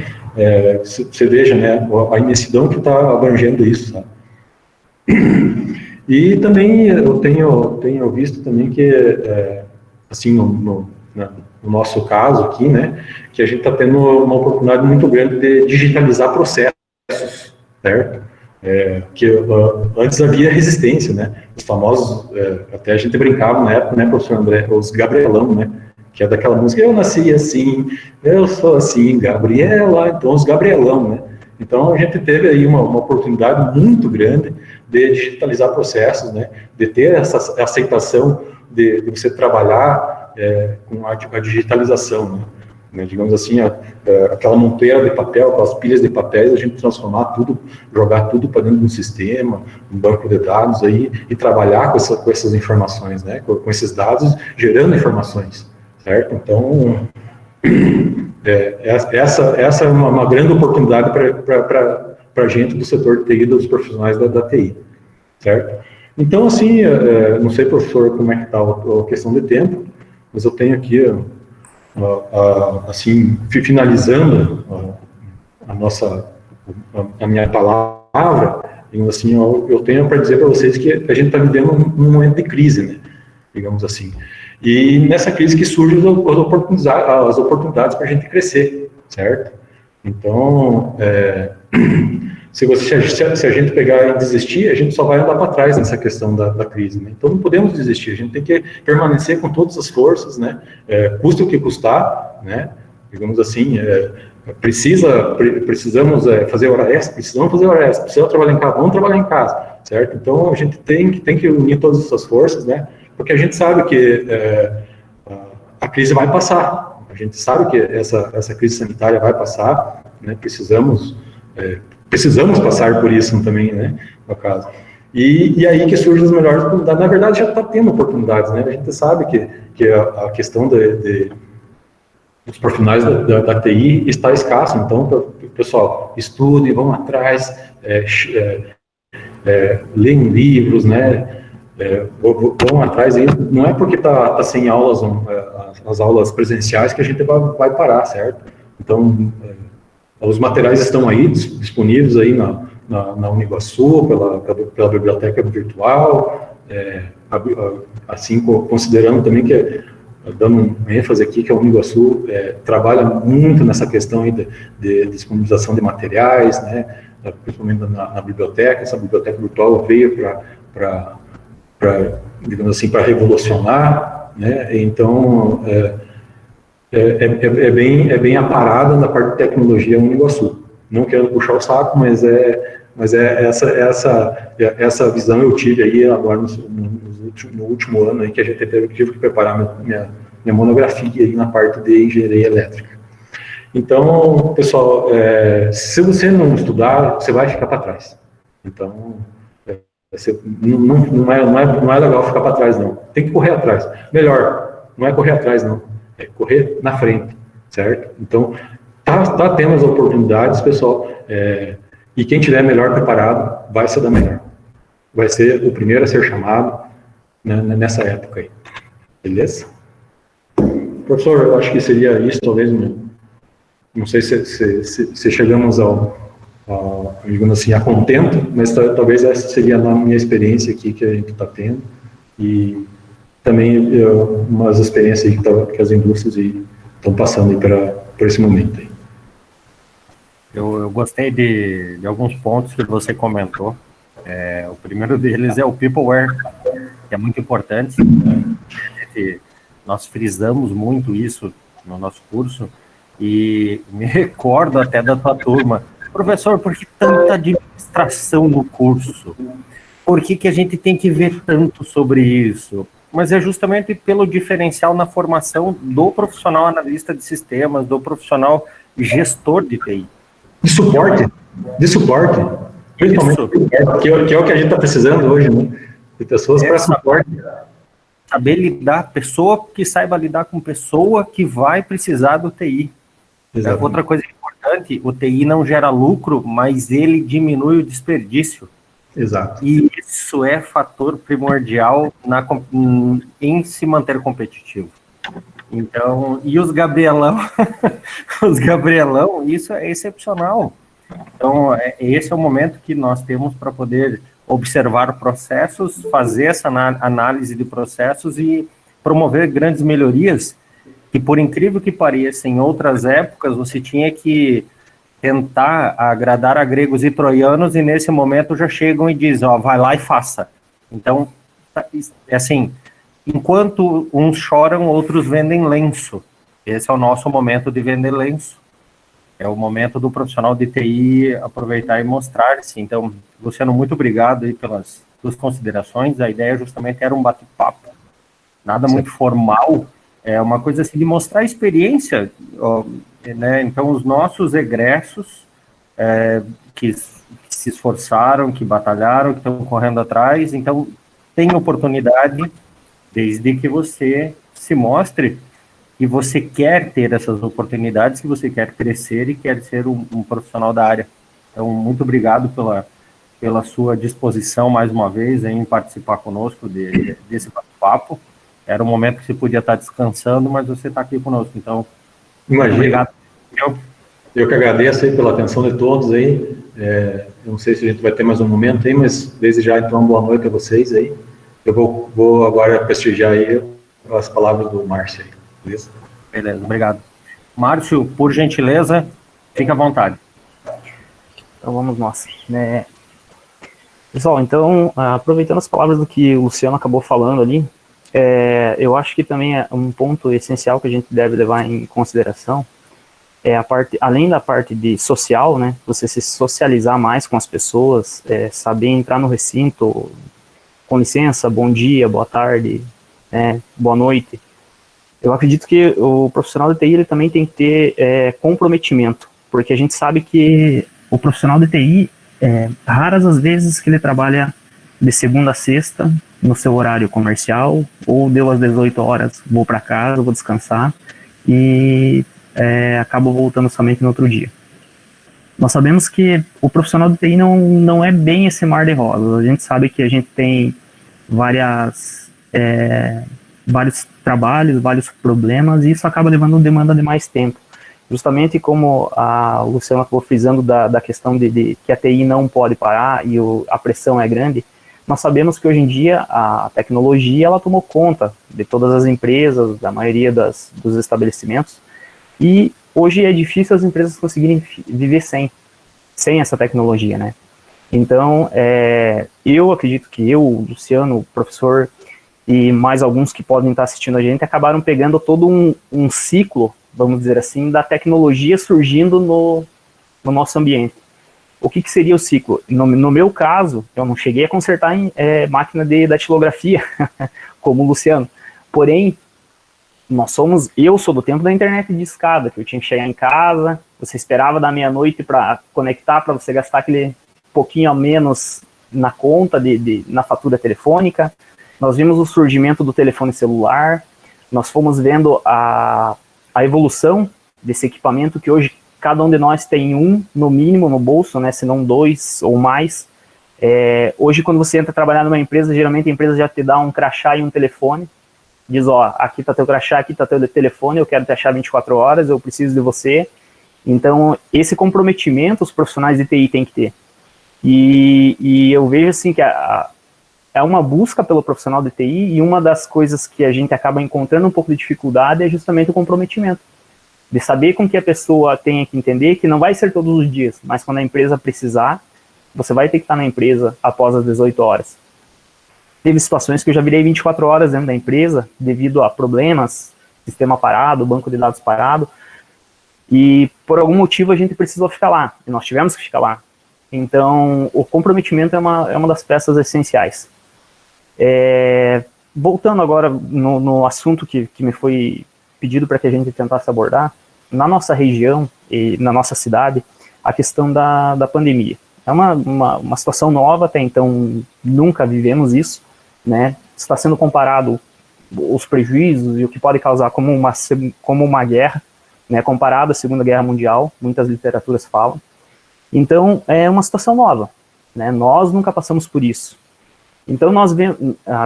você veja, né, a imensidão que está abrangendo isso, sabe? E também eu tenho visto também que, assim, no nosso caso aqui, né, que a gente está tendo uma oportunidade muito grande de digitalizar processos, certo? Que antes havia resistência, né? Os famosos, até a gente brincava na época, né, professor André, os Gabrielão, né? Que é daquela música, eu nasci assim, eu sou assim, Gabriela, então os Gabrielão, né? Então a gente teve aí uma oportunidade muito grande de digitalizar processos, né? De ter essa aceitação de você trabalhar com a digitalização, né? Digamos assim, aquela monteira de papel, aquelas pilhas de papéis, a gente transformar tudo, jogar tudo para dentro de um sistema, um banco de dados aí, e trabalhar com essas informações, né? Com esses dados, gerando informações, certo? Então, essa é uma grande oportunidade para a gente do setor de TI, dos profissionais da TI, certo? Então, assim, não sei, professor, como é que está a questão de tempo, mas eu tenho aqui, assim, finalizando a minha palavra, assim, eu tenho para dizer para vocês que a gente está vivendo um momento de crise, né? Digamos assim. E nessa crise que surgem as oportunidades para a gente crescer, certo? Então, se a gente pegar e desistir, a gente só vai andar para trás nessa questão da crise, né? Então não podemos desistir, a gente tem que permanecer com todas as forças, né? Custe o que custar, né? Digamos assim, precisamos fazer hora extra, precisamos trabalhar em casa, vamos trabalhar em casa, certo? Então a gente tem que unir todas essas forças, né? Porque a gente sabe que a crise vai passar, a gente sabe que essa crise sanitária vai passar, né? Precisamos passar por isso também, né, no caso. E aí que surgem as melhores oportunidades. Na verdade, já está tendo oportunidades, né? A gente sabe que a questão dos profissionais da TI está escassa. Então, pessoal, estudem, vão atrás, leiam livros, né? Vão atrás. Não é porque tá sem aulas, as aulas presenciais, que a gente vai parar, certo? Então, os materiais estão aí, disponíveis aí na Uniguaçu, pela biblioteca virtual, assim, considerando também que, dando um ênfase aqui, que a Uniguaçu trabalha muito nessa questão aí de disponibilização de materiais, né, principalmente na biblioteca. Essa biblioteca virtual veio para digamos assim, para revolucionar, né, então... É bem aparada na parte de tecnologia Uniguaçu. Não quero puxar o saco, mas essa visão eu tive aí agora no último ano aí, que a gente tive que preparar minha monografia aí na parte de engenharia elétrica. Então, pessoal, se você não estudar, você vai ficar para trás. Então, não é legal ficar para trás, não. Tem que correr atrás. Melhor, não é correr atrás, não. É correr na frente, certo? Então, tá tendo as oportunidades, pessoal, e quem tiver melhor preparado vai se dar melhor. Vai ser o primeiro a ser chamado, né, nessa época aí. Beleza? Professor, eu acho que seria isso, talvez, não sei se chegamos digamos assim, a contento, mas talvez essa seria a minha experiência aqui que a gente está tendo, e também umas experiências que as indústrias estão passando aí por esse momento aí. Eu gostei de alguns pontos que você comentou. O primeiro deles é o Peopleware, que é muito importante. Nós frisamos muito isso no nosso curso, e me recordo até da tua turma. Professor, por que tanta administração no curso? Por que a gente tem que ver tanto sobre isso? Mas é justamente pelo diferencial na formação do profissional analista de sistemas, do profissional gestor de TI. De suporte. Principalmente, que é o que a gente está precisando hoje, né? De pessoas para suporte. Saber lidar, pessoa que saiba lidar com pessoa que vai precisar do TI. Outra coisa importante, o TI não gera lucro, mas ele diminui o desperdício. Exato. E isso é fator primordial em se manter competitivo. Então, e os Gabrielão, isso é excepcional. Então, esse é o momento que nós temos para poder observar processos, fazer essa análise de processos e promover grandes melhorias, que por incrível que pareça, em outras épocas, você tinha que tentar agradar a gregos e troianos, e nesse momento já chegam e dizem, vai lá e faça. Então, é assim, enquanto uns choram, outros vendem lenço. Esse é o nosso momento de vender lenço. É o momento do profissional de TI aproveitar e mostrar-se. Então, Luciano, muito obrigado aí pelas suas considerações. A ideia justamente era um bate-papo. Nada muito formal, é uma coisa assim de mostrar a experiência, né? Então, os nossos egressos que se esforçaram, que batalharam, que estão correndo atrás, então tem oportunidade, desde que você se mostre que você quer ter essas oportunidades, que você quer crescer e quer ser um profissional da área. Então, muito obrigado pela sua disposição, mais uma vez, em participar conosco desse bate-papo. Era um momento que você podia estar descansando, mas você está aqui conosco. Então, imagina. Obrigado. Eu que agradeço aí pela atenção de todos aí. Eu não sei se a gente vai ter mais um momento aí, mas desde já, então, boa noite a vocês aí. Eu vou agora prestigiar aí as palavras do Márcio aí, beleza? Beleza, obrigado. Márcio, por gentileza, fique à vontade. Então vamos nós, né? Pessoal, então, aproveitando as palavras do que o Luciano acabou falando ali, eu acho que também é um ponto essencial que a gente deve levar em consideração, a parte, além da parte de social, né, você se socializar mais com as pessoas, saber entrar no recinto, com licença, bom dia, boa tarde, boa noite. Eu acredito que o profissional de TI ele também tem que ter comprometimento, porque a gente sabe que o profissional de TI, raras as vezes que ele trabalha de segunda a sexta, no seu horário comercial, ou deu às 18 horas, vou para casa, vou descansar, e acabo voltando somente no outro dia. Nós sabemos que o profissional de TI não é bem esse mar de rosas. A gente sabe que a gente tem vários trabalhos, vários problemas, e isso acaba levando demanda de mais tempo. Justamente como a Luciana acabou frisando da questão de que a TI não pode parar e a pressão é grande, nós sabemos que hoje em dia a tecnologia ela tomou conta de todas as empresas, da maioria dos estabelecimentos, e hoje é difícil as empresas conseguirem viver sem essa tecnologia, né? Então, eu acredito que o Luciano, o professor e mais alguns que podem estar assistindo a gente acabaram pegando todo um ciclo, vamos dizer assim, da tecnologia surgindo no nosso ambiente. O que seria o ciclo? No meu caso, eu não cheguei a consertar máquina de datilografia, como o Luciano. Porém, eu sou do tempo da internet de escada, que eu tinha que chegar em casa, você esperava da meia-noite para conectar, para você gastar aquele pouquinho a menos na conta, na fatura telefônica. Nós vimos o surgimento do telefone celular, nós fomos vendo a evolução desse equipamento que hoje cada um de nós tem no mínimo, no bolso, né, se não 2 ou mais. Hoje, quando você entra trabalhar numa empresa, geralmente a empresa já te dá um crachá e um telefone. Diz, aqui está teu crachá, aqui está teu telefone, eu quero te achar 24 horas, eu preciso de você. Então, esse comprometimento os profissionais de TI têm que ter. E eu vejo assim que é uma busca pelo profissional de TI, e uma das coisas que a gente acaba encontrando um pouco de dificuldade é justamente o comprometimento. De saber com que a pessoa tenha que entender que não vai ser todos os dias, mas quando a empresa precisar, você vai ter que estar na empresa após as 18 horas. Teve situações que eu já virei 24 horas dentro da empresa, devido a problemas, sistema parado, banco de dados parado, e por algum motivo a gente precisou ficar lá, e nós tivemos que ficar lá. Então, o comprometimento é uma das peças essenciais. Voltando agora no assunto que me foi pedido para que a gente tentasse abordar, na nossa região e na nossa cidade, a questão da pandemia. É uma situação nova, até então nunca vivemos isso, né? Está sendo comparado os prejuízos e o que pode causar como uma guerra, né? Comparado à Segunda Guerra Mundial, muitas literaturas falam. Então, é uma situação nova, né? Nós nunca passamos por isso. Então,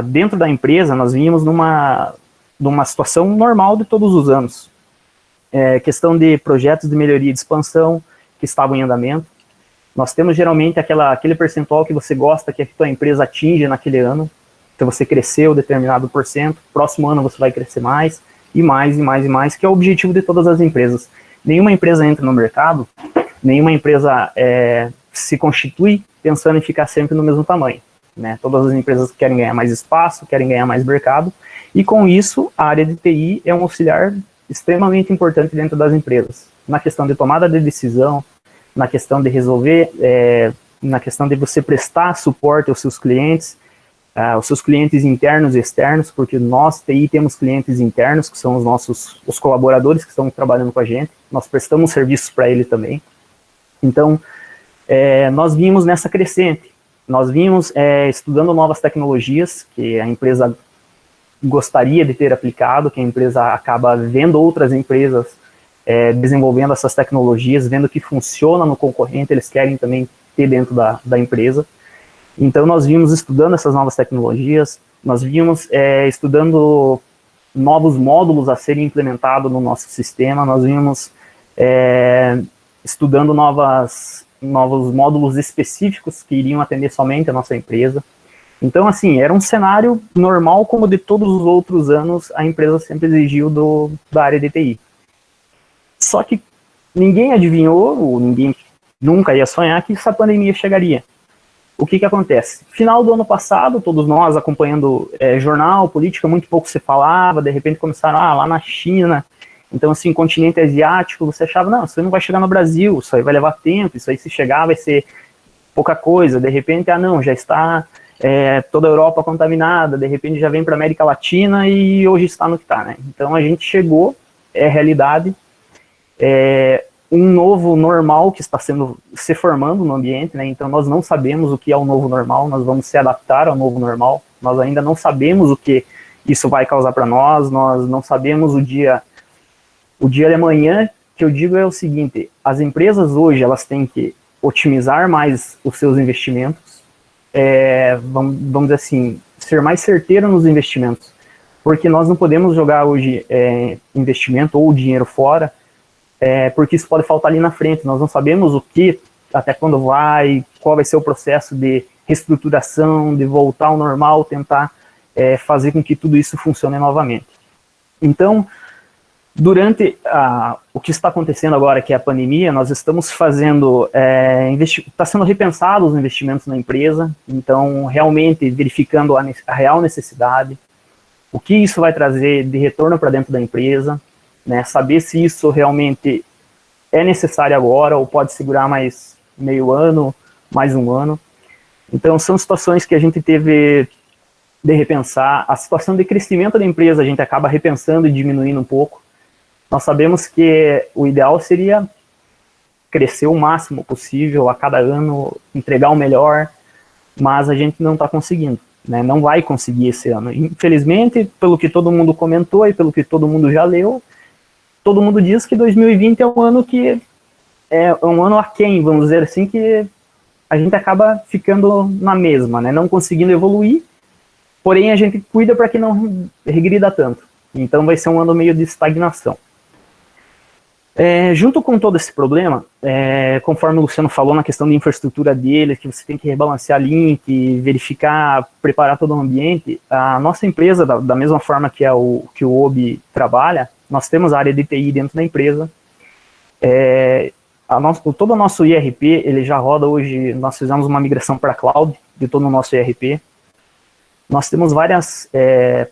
dentro da empresa, nós vínhamos numa situação normal de todos os anos. Questão de projetos de melhoria e de expansão que estavam em andamento. Nós temos geralmente aquele percentual que você gosta que a tua empresa atinge naquele ano. Então você cresceu determinado porcento, próximo ano você vai crescer mais, e mais, e mais, e mais, que é o objetivo de todas as empresas. Nenhuma empresa entra no mercado, nenhuma empresa se constitui pensando em ficar sempre no mesmo tamanho, né? Todas as empresas querem ganhar mais espaço, querem ganhar mais mercado, e com isso a área de TI é um auxiliar extremamente importante dentro das empresas, na questão de tomada de decisão, na questão de resolver, na questão de você prestar suporte aos seus clientes internos e externos, porque nós, TI, temos clientes internos, que são os colaboradores que estão trabalhando com a gente, nós prestamos serviços para ele também. Então, nós vimos nessa crescente, nós vimos estudando novas tecnologias que a empresa gostaria de ter aplicado, que a empresa acaba vendo outras empresas desenvolvendo essas tecnologias, vendo que funciona no concorrente, eles querem também ter dentro da empresa. Então, nós vimos estudando essas novas tecnologias, nós vimos estudando novos módulos a serem implementados no nosso sistema, nós vimos estudando novos módulos específicos que iriam atender somente a nossa empresa. Então, assim, era um cenário normal, como de todos os outros anos a empresa sempre exigiu da área de TI. Só que ninguém adivinhou, ninguém nunca ia sonhar que essa pandemia chegaria. O que acontece? Final do ano passado, todos nós acompanhando jornal, política, muito pouco se falava, de repente começaram, lá na China, então assim, continente asiático, você achava, não, isso aí não vai chegar no Brasil, isso aí vai levar tempo, isso aí se chegar vai ser pouca coisa, de repente, não, já está toda a Europa contaminada, de repente já vem para a América Latina e hoje está no que está, né? Então a gente chegou, realidade, um novo normal que está se formando no ambiente, né? Então nós não sabemos o que é o novo normal, nós vamos se adaptar ao novo normal, nós ainda não sabemos o que isso vai causar para nós não sabemos o dia de amanhã. Que eu digo é o seguinte, as empresas hoje, elas têm que otimizar mais os seus investimentos, vamos dizer assim, ser mais certeiro nos investimentos, porque nós não podemos jogar hoje investimento ou dinheiro fora, porque isso pode faltar ali na frente, nós não sabemos o que, até quando qual vai ser o processo de reestruturação, de voltar ao normal, tentar fazer com que tudo isso funcione novamente. Então, durante o que está acontecendo agora, que é a pandemia, nós estamos fazendo, está sendo repensado os investimentos na empresa, então realmente verificando a real necessidade, o que isso vai trazer de retorno para dentro da empresa, né, saber se isso realmente é necessário agora ou pode segurar mais meio ano, mais um ano. Então são situações que a gente teve de repensar. A situação de crescimento da empresa a gente acaba repensando e diminuindo um pouco. Nós sabemos que o ideal seria crescer o máximo possível a cada ano, entregar o melhor, mas a gente não está conseguindo, né? Não vai conseguir esse ano. Infelizmente, pelo que todo mundo comentou e pelo que todo mundo já leu, todo mundo diz que 2020 é um ano que é um ano aquém, vamos dizer assim, que a gente acaba ficando na mesma, né? Não conseguindo evoluir, porém a gente cuida para que não regrida tanto. Então vai ser um ano meio de estagnação. Junto com todo esse problema, conforme o Luciano falou na questão de infraestrutura dele, que você tem que rebalancear link, verificar, preparar todo o ambiente, a nossa empresa, da mesma forma que o OBI trabalha, nós temos a área de TI dentro da empresa. Todo o nosso IRP, ele já roda hoje, nós fizemos uma migração para a cloud de todo o nosso IRP. Nós temos várias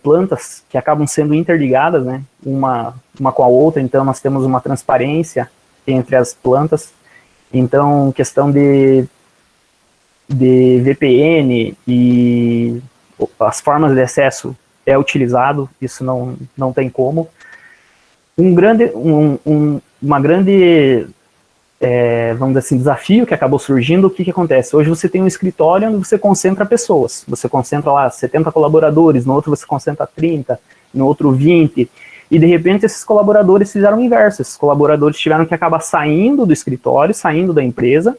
plantas que acabam sendo interligadas, né, uma com a outra, então nós temos uma transparência entre as plantas. Então, questão de VPN e as formas de acesso é utilizado, isso não tem como. Uma grande vamos dizer assim, desafio que acabou surgindo. O que acontece? Hoje você tem um escritório onde você concentra pessoas, você concentra lá 70 colaboradores, no outro você concentra 30, no outro 20, e de repente esses colaboradores fizeram o inverso, esses colaboradores tiveram que acabar saindo do escritório, saindo da empresa,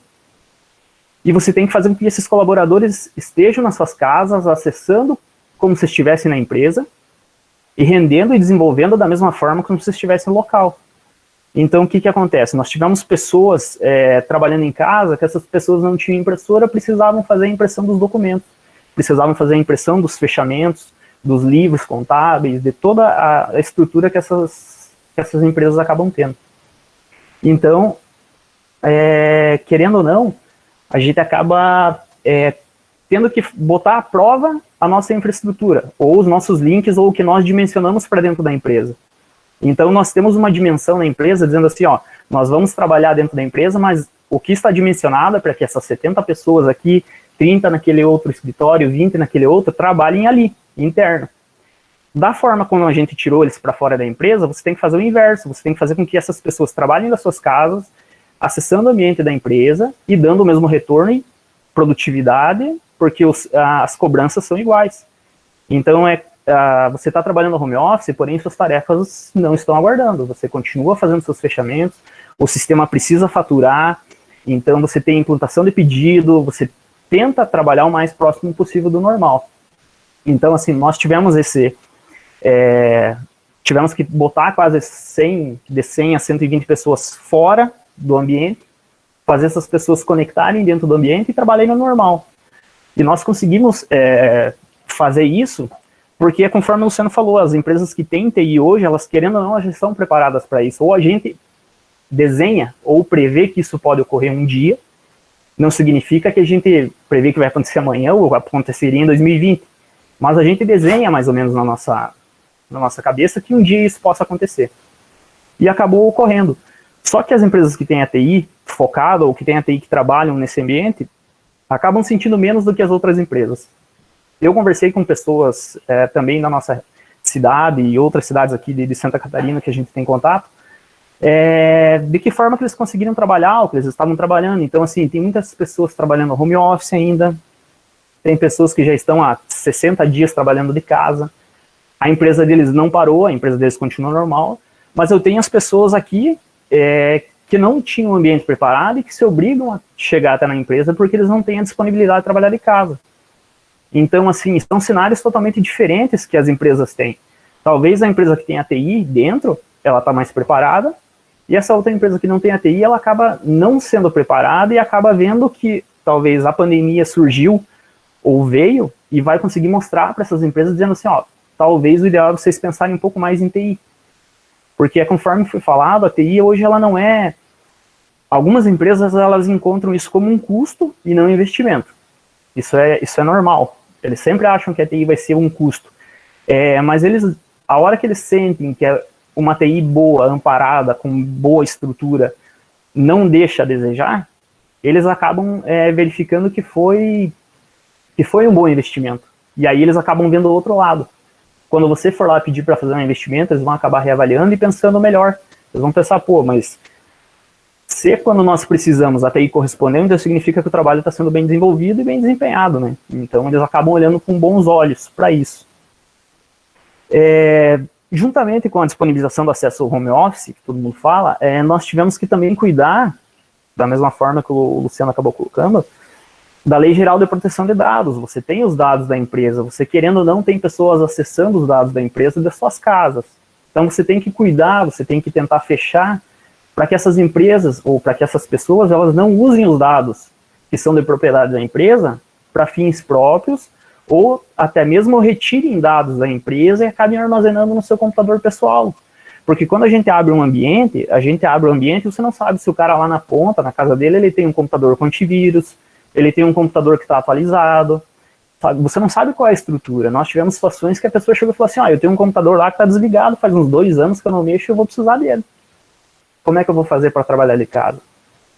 e você tem que fazer com que esses colaboradores estejam nas suas casas, acessando como se estivessem na empresa, e rendendo e desenvolvendo da mesma forma como se estivessem no local. Então, o que acontece? Nós tivemos pessoas trabalhando em casa, que essas pessoas não tinham impressora, precisavam fazer a impressão dos documentos, precisavam fazer a impressão dos fechamentos, dos livros contábeis, de toda a estrutura que essas empresas acabam tendo. Então, querendo ou não, a gente acaba tendo que botar à prova a nossa infraestrutura, ou os nossos links, ou o que nós dimensionamos para dentro da empresa. Então, nós temos uma dimensão na empresa, dizendo assim, nós vamos trabalhar dentro da empresa, mas o que está dimensionado é para que essas 70 pessoas aqui, 30 naquele outro escritório, 20 naquele outro, trabalhem ali, interno. Da forma como a gente tirou eles para fora da empresa, você tem que fazer o inverso, você tem que fazer com que essas pessoas trabalhem das suas casas, acessando o ambiente da empresa e dando o mesmo retorno em produtividade, porque as cobranças são iguais. Então, você está trabalhando no home office, porém suas tarefas não estão aguardando, você continua fazendo seus fechamentos, o sistema precisa faturar, então você tem implantação de pedido, você tenta trabalhar o mais próximo possível do normal. Então, assim, nós tivemos tivemos que botar quase 100 a 120 pessoas fora do ambiente, fazer essas pessoas conectarem dentro do ambiente e trabalharem no normal. E nós conseguimos fazer isso porque, conforme o Luciano falou, as empresas que têm TI hoje, elas querendo ou não, elas já estão preparadas para isso. Ou a gente desenha ou prevê que isso pode ocorrer um dia, não significa que a gente prevê que vai acontecer amanhã ou aconteceria em 2020, mas a gente desenha mais ou menos na nossa cabeça que um dia isso possa acontecer. E acabou ocorrendo. Só que as empresas que têm a TI focada ou que têm a TI que trabalham nesse ambiente acabam sentindo menos do que as outras empresas. Eu conversei com pessoas também da nossa cidade e outras cidades aqui de Santa Catarina que a gente tem contato, de que forma que eles conseguiram trabalhar, o que eles estavam trabalhando. Então, assim, tem muitas pessoas trabalhando home office ainda, tem pessoas que já estão há 60 dias trabalhando de casa, a empresa deles não parou, a empresa deles continua normal, mas eu tenho as pessoas aqui que não tinham um ambiente preparado e que se obrigam a chegar até na empresa porque eles não têm a disponibilidade de trabalhar de casa. Então, assim, são cenários totalmente diferentes que as empresas têm. Talvez a empresa que tem a TI dentro, ela está mais preparada, e essa outra empresa que não tem a TI, ela acaba não sendo preparada e acaba vendo que talvez a pandemia surgiu ou veio e vai conseguir mostrar para essas empresas dizendo assim, ó, talvez o ideal é vocês pensarem um pouco mais em TI. Porque conforme foi falado, a TI hoje ela não é... Algumas empresas elas encontram isso como um custo e não um investimento. Isso é normal. Eles sempre acham que a TI vai ser um custo. Mas a hora que eles sentem que uma TI boa, amparada, com boa estrutura, não deixa a desejar, eles acabam verificando que foi um bom investimento. E aí eles acabam vendo o outro lado. Quando você for lá pedir para fazer um investimento, eles vão acabar reavaliando e pensando melhor. Eles vão pensar, pô, mas se quando nós precisamos a TI correspondente, então significa que o trabalho está sendo bem desenvolvido e bem desempenhado, né? Então eles acabam olhando com bons olhos para isso. Juntamente com a disponibilização do acesso ao home office, que todo mundo fala, nós tivemos que também cuidar, da mesma forma que o Luciano acabou colocando, da Lei Geral de Proteção de Dados. Você tem os dados da empresa, você querendo ou não tem pessoas acessando os dados da empresa das suas casas. Então você tem que cuidar, você tem que tentar fechar para que essas empresas ou para que essas pessoas elas não usem os dados que são de propriedade da empresa para fins próprios ou até mesmo retirem dados da empresa e acabem armazenando no seu computador pessoal. Porque quando a gente abre um ambiente e você não sabe se o cara lá na ponta, na casa dele, ele tem um computador com antivírus, ele tem um computador que está atualizado, sabe? Você não sabe qual é a estrutura. Nós tivemos situações que a pessoa chegou e falou assim, eu tenho um computador lá que está desligado, faz uns 2 anos que eu não mexo e eu vou precisar dele. Como é que eu vou fazer para trabalhar de casa?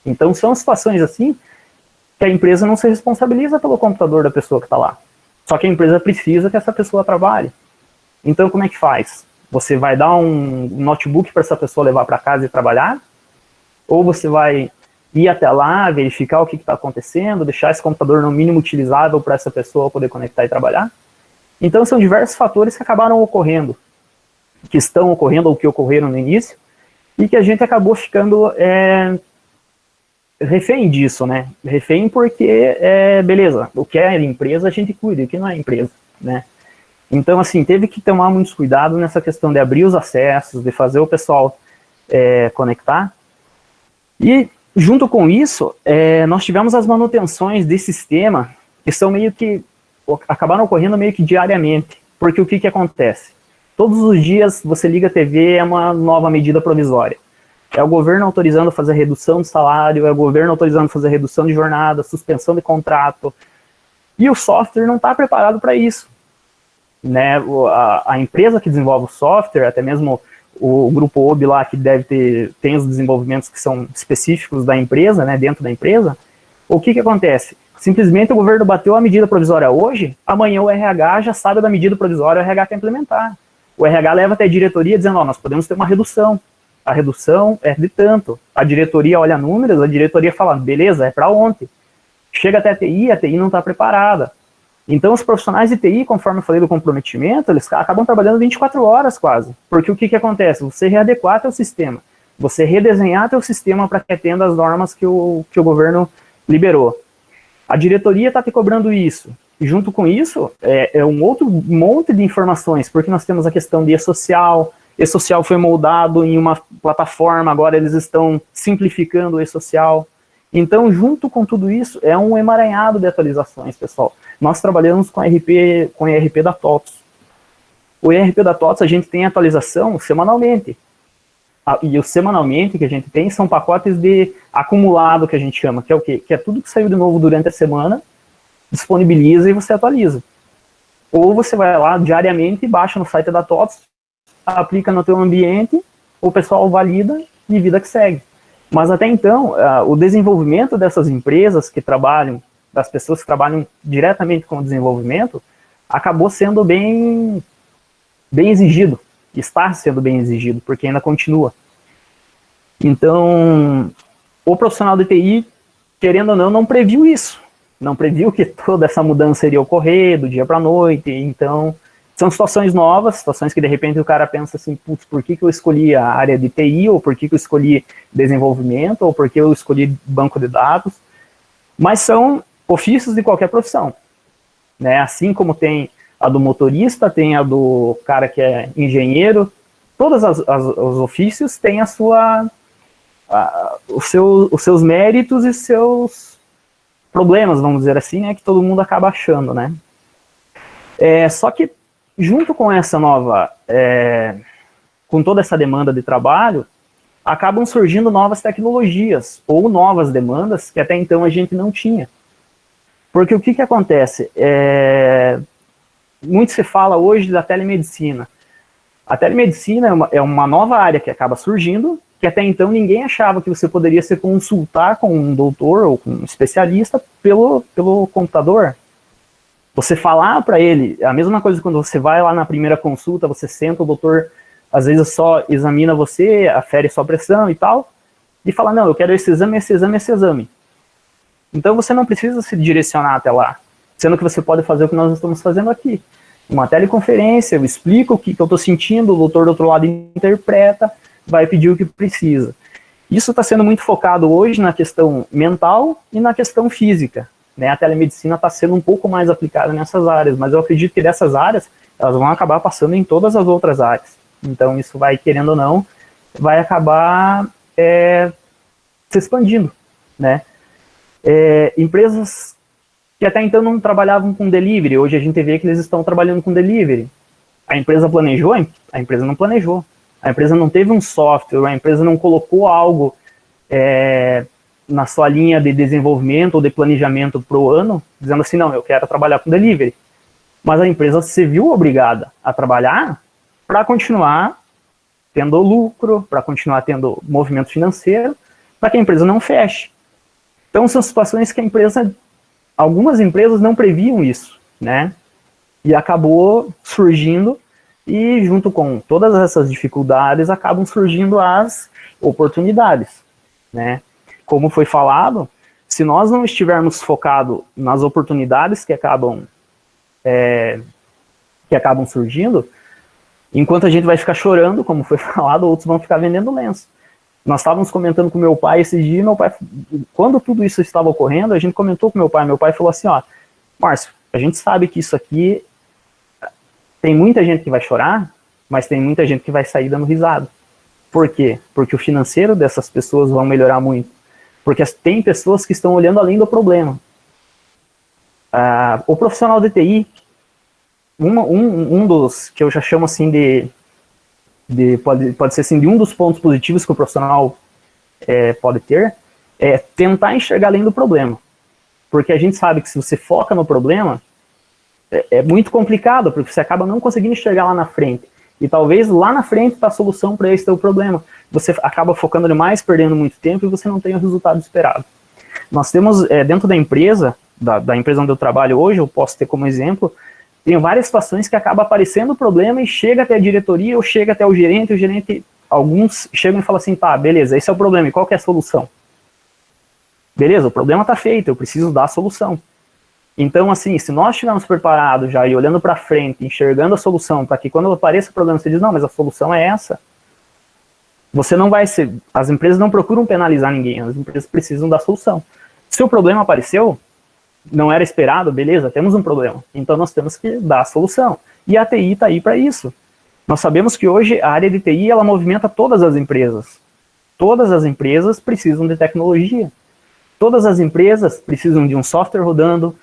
Então são situações assim que a empresa não se responsabiliza pelo computador da pessoa que está lá. Só que a empresa precisa que essa pessoa trabalhe. Então como é que faz? Você vai dar um notebook para essa pessoa levar para casa e trabalhar? Ou você vai ir até lá, verificar o que está acontecendo, deixar esse computador no mínimo utilizável para essa pessoa poder conectar e trabalhar? Então são diversos fatores que acabaram ocorrendo, que estão ocorrendo ou que ocorreram no início, e que a gente acabou ficando refém disso, né? Refém porque, beleza, o que é empresa a gente cuida, o que não é empresa, né? Então, assim, teve que tomar muitos cuidados nessa questão de abrir os acessos, de fazer o pessoal conectar. E, junto com isso, nós tivemos as manutenções desse sistema, que são meio que, acabaram ocorrendo meio que diariamente. Porque o que acontece? Todos os dias você liga a TV, é uma nova medida provisória. É o governo autorizando fazer redução de salário, é o governo autorizando fazer redução de jornada, suspensão de contrato. E o software não está preparado para isso. Né? A empresa que desenvolve o software, até mesmo o grupo OB lá, que tem os desenvolvimentos que são específicos da empresa, né, dentro da empresa, o que acontece? Simplesmente o governo bateu a medida provisória hoje, amanhã o RH já sabe da medida provisória, o RH quer implementar. O RH leva até a diretoria dizendo, nós podemos ter uma redução. A redução é de tanto. A diretoria olha números, a diretoria fala, beleza, é para ontem. Chega até a TI não está preparada. Então os profissionais de TI, conforme eu falei do comprometimento, eles acabam trabalhando 24 horas quase. Porque o que acontece? Você readequar teu sistema, você redesenhar teu sistema para que atenda as normas que o governo liberou. A diretoria está te cobrando isso. E junto com isso, um outro monte de informações, porque nós temos a questão de e-social. E-social foi moldado em uma plataforma, agora eles estão simplificando o e-social. Então, junto com tudo isso, é um emaranhado de atualizações, pessoal. Nós trabalhamos com o ERP da TOTS. O ERP da TOTS, a gente tem atualização semanalmente. e o semanalmente que a gente tem são pacotes de acumulado, que a gente chama, que é o quê? Que é tudo que saiu de novo durante a semana, disponibiliza e você atualiza. Ou você vai lá diariamente, baixa no site da TOTS, aplica no teu ambiente, o pessoal valida e vida que segue. Mas até então, o desenvolvimento dessas empresas que trabalham, das pessoas que trabalham diretamente com o desenvolvimento, acabou sendo bem exigido, está sendo bem exigido, porque ainda continua. Então, o profissional de TI, querendo ou não previu isso. Não previu que toda essa mudança iria ocorrer do dia para a noite. Então, são situações novas, situações que de repente o cara pensa assim, putz, por que eu escolhi a área de TI, ou por que eu escolhi desenvolvimento, ou por que eu escolhi banco de dados. Mas são ofícios de qualquer profissão, né? Assim como tem a do motorista, tem a do cara que é engenheiro, todos os ofícios têm os seus méritos e seus problemas, vamos dizer assim, né, que todo mundo acaba achando, né? Só que junto com essa nova, com toda essa demanda de trabalho, acabam surgindo novas tecnologias ou novas demandas que até então a gente não tinha. Porque o que acontece? Muito se fala hoje da telemedicina. A telemedicina é uma nova área que acaba surgindo, que até então ninguém achava que você poderia se consultar com um doutor ou com um especialista pelo computador. Você falar para ele, a mesma coisa quando você vai lá na primeira consulta, você senta, o doutor às vezes só examina você, afere sua pressão e tal, e fala, não, eu quero esse exame, esse exame, esse exame. Então você não precisa se direcionar até lá, sendo que você pode fazer o que nós estamos fazendo aqui. Uma teleconferência, eu explico o que eu estou sentindo, o doutor do outro lado interpreta, vai pedir o que precisa. Isso está sendo muito focado hoje na questão mental e na questão física, né? A telemedicina está sendo um pouco mais aplicada nessas áreas, mas eu acredito que dessas áreas, elas vão acabar passando em todas as outras áreas. Então isso vai, querendo ou não, vai acabar se expandindo, né? Empresas que até então não trabalhavam com delivery, hoje a gente vê que eles estão trabalhando com delivery. A empresa planejou? A empresa não planejou. A empresa não teve um software, a empresa não colocou algo na sua linha de desenvolvimento ou de planejamento para o ano, dizendo assim, não, eu quero trabalhar com delivery. Mas a empresa se viu obrigada a trabalhar para continuar tendo lucro, para continuar tendo movimento financeiro, para que a empresa não feche. Então são situações que algumas empresas não previam isso, né? E acabou surgindo, e junto com todas essas dificuldades, acabam surgindo as oportunidades, né? Como foi falado, se nós não estivermos focados nas oportunidades que acabam surgindo, enquanto a gente vai ficar chorando, como foi falado, outros vão ficar vendendo lenço. Nós estávamos comentando com meu pai esse dia, meu pai, quando tudo isso estava ocorrendo, a gente comentou com meu pai falou assim, ó, Márcio, a gente sabe que isso aqui tem muita gente que vai chorar, mas tem muita gente que vai sair dando risada. Por quê? Porque o financeiro dessas pessoas vão melhorar muito. Porque tem pessoas que estão olhando além do problema. O profissional de TI, um dos que eu já chamo assim pode ser assim, de um dos pontos positivos que o profissional pode ter, é tentar enxergar além do problema. Porque a gente sabe que se você foca no problema, é muito complicado, porque você acaba não conseguindo enxergar lá na frente. E talvez lá na frente está a solução para esse teu problema. Você acaba focando demais, perdendo muito tempo, e você não tem o resultado esperado. Nós temos, dentro da empresa, da empresa onde eu trabalho hoje, eu posso ter como exemplo, tem várias situações que acaba aparecendo o problema e chega até a diretoria ou chega até o gerente, alguns chegam e falam assim, tá, beleza, esse é o problema, e qual que é a solução? Beleza, o problema está feito, eu preciso dar a solução. Então, assim, se nós estivermos preparados já e olhando para frente, enxergando a solução, para que quando apareça o problema, você diz, não, mas a solução é essa. Você não vai ser... As empresas não procuram penalizar ninguém, as empresas precisam da solução. Se o problema apareceu, não era esperado, beleza, temos um problema. Então, nós temos que dar a solução. E a TI está aí para isso. Nós sabemos que hoje a área de TI, ela movimenta todas as empresas. Todas as empresas precisam de tecnologia. Todas as empresas precisam de um software rodando.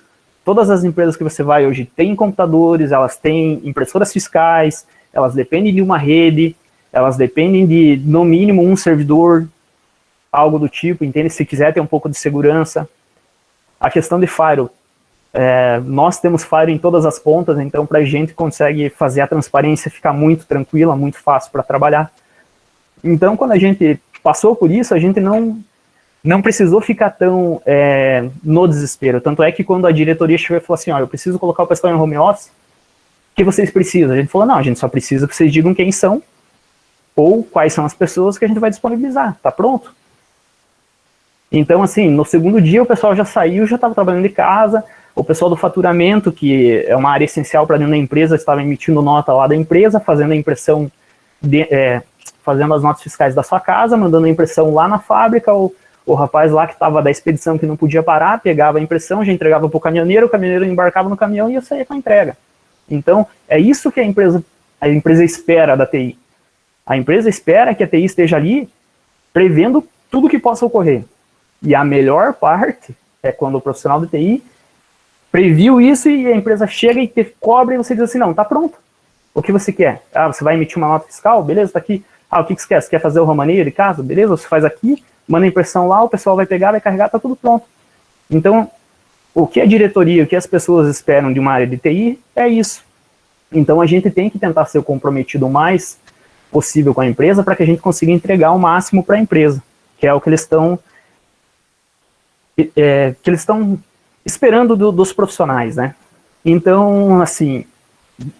Todas as empresas que você vai hoje têm computadores, elas têm impressoras fiscais, elas dependem de uma rede. elas dependem de, no mínimo, um servidor, algo do tipo, entende? Se quiser ter um pouco de segurança. A questão de firewall, nós temos firewall em todas as pontas, então para a gente consegue fazer a transparência ficar muito tranquila, muito fácil para trabalhar. Então, quando a gente passou por isso, a gente não precisou ficar tão no desespero. Tanto é que quando a diretoria chegou e falou assim, eu preciso colocar o pessoal em home office, o que vocês precisam? A gente falou, não, a gente só precisa que vocês digam quem são ou quais são as pessoas que a gente vai disponibilizar, tá pronto? Então, assim, no segundo dia o pessoal já saiu, já estava trabalhando de casa, o pessoal do faturamento, que é uma área essencial para dentro da empresa, estava emitindo nota lá da empresa, fazendo a impressão, fazendo as notas fiscais da sua casa, mandando a impressão lá na fábrica, o rapaz lá que estava da expedição que não podia parar, pegava a impressão, já entregava para o caminhoneiro embarcava no caminhão e ia sair com a entrega. Então, é isso que a empresa espera da TI. A empresa espera que a TI esteja ali prevendo tudo que possa ocorrer. E a melhor parte é quando o profissional de TI previu isso e a empresa chega e te cobra e você diz assim, não, tá pronto. O que você quer? Você vai emitir uma nota fiscal? Beleza, tá aqui. O que você quer? Você quer fazer o romaneio de casa? Beleza, você faz aqui, manda a impressão lá, o pessoal vai pegar, vai carregar, tá tudo pronto. Então, o que a diretoria, o que as pessoas esperam de uma área de TI é isso. Então, a gente tem que tentar ser comprometido o mais possível com a empresa para que a gente consiga entregar o máximo para a empresa, que é o que eles estão esperando dos profissionais, né? Então, assim,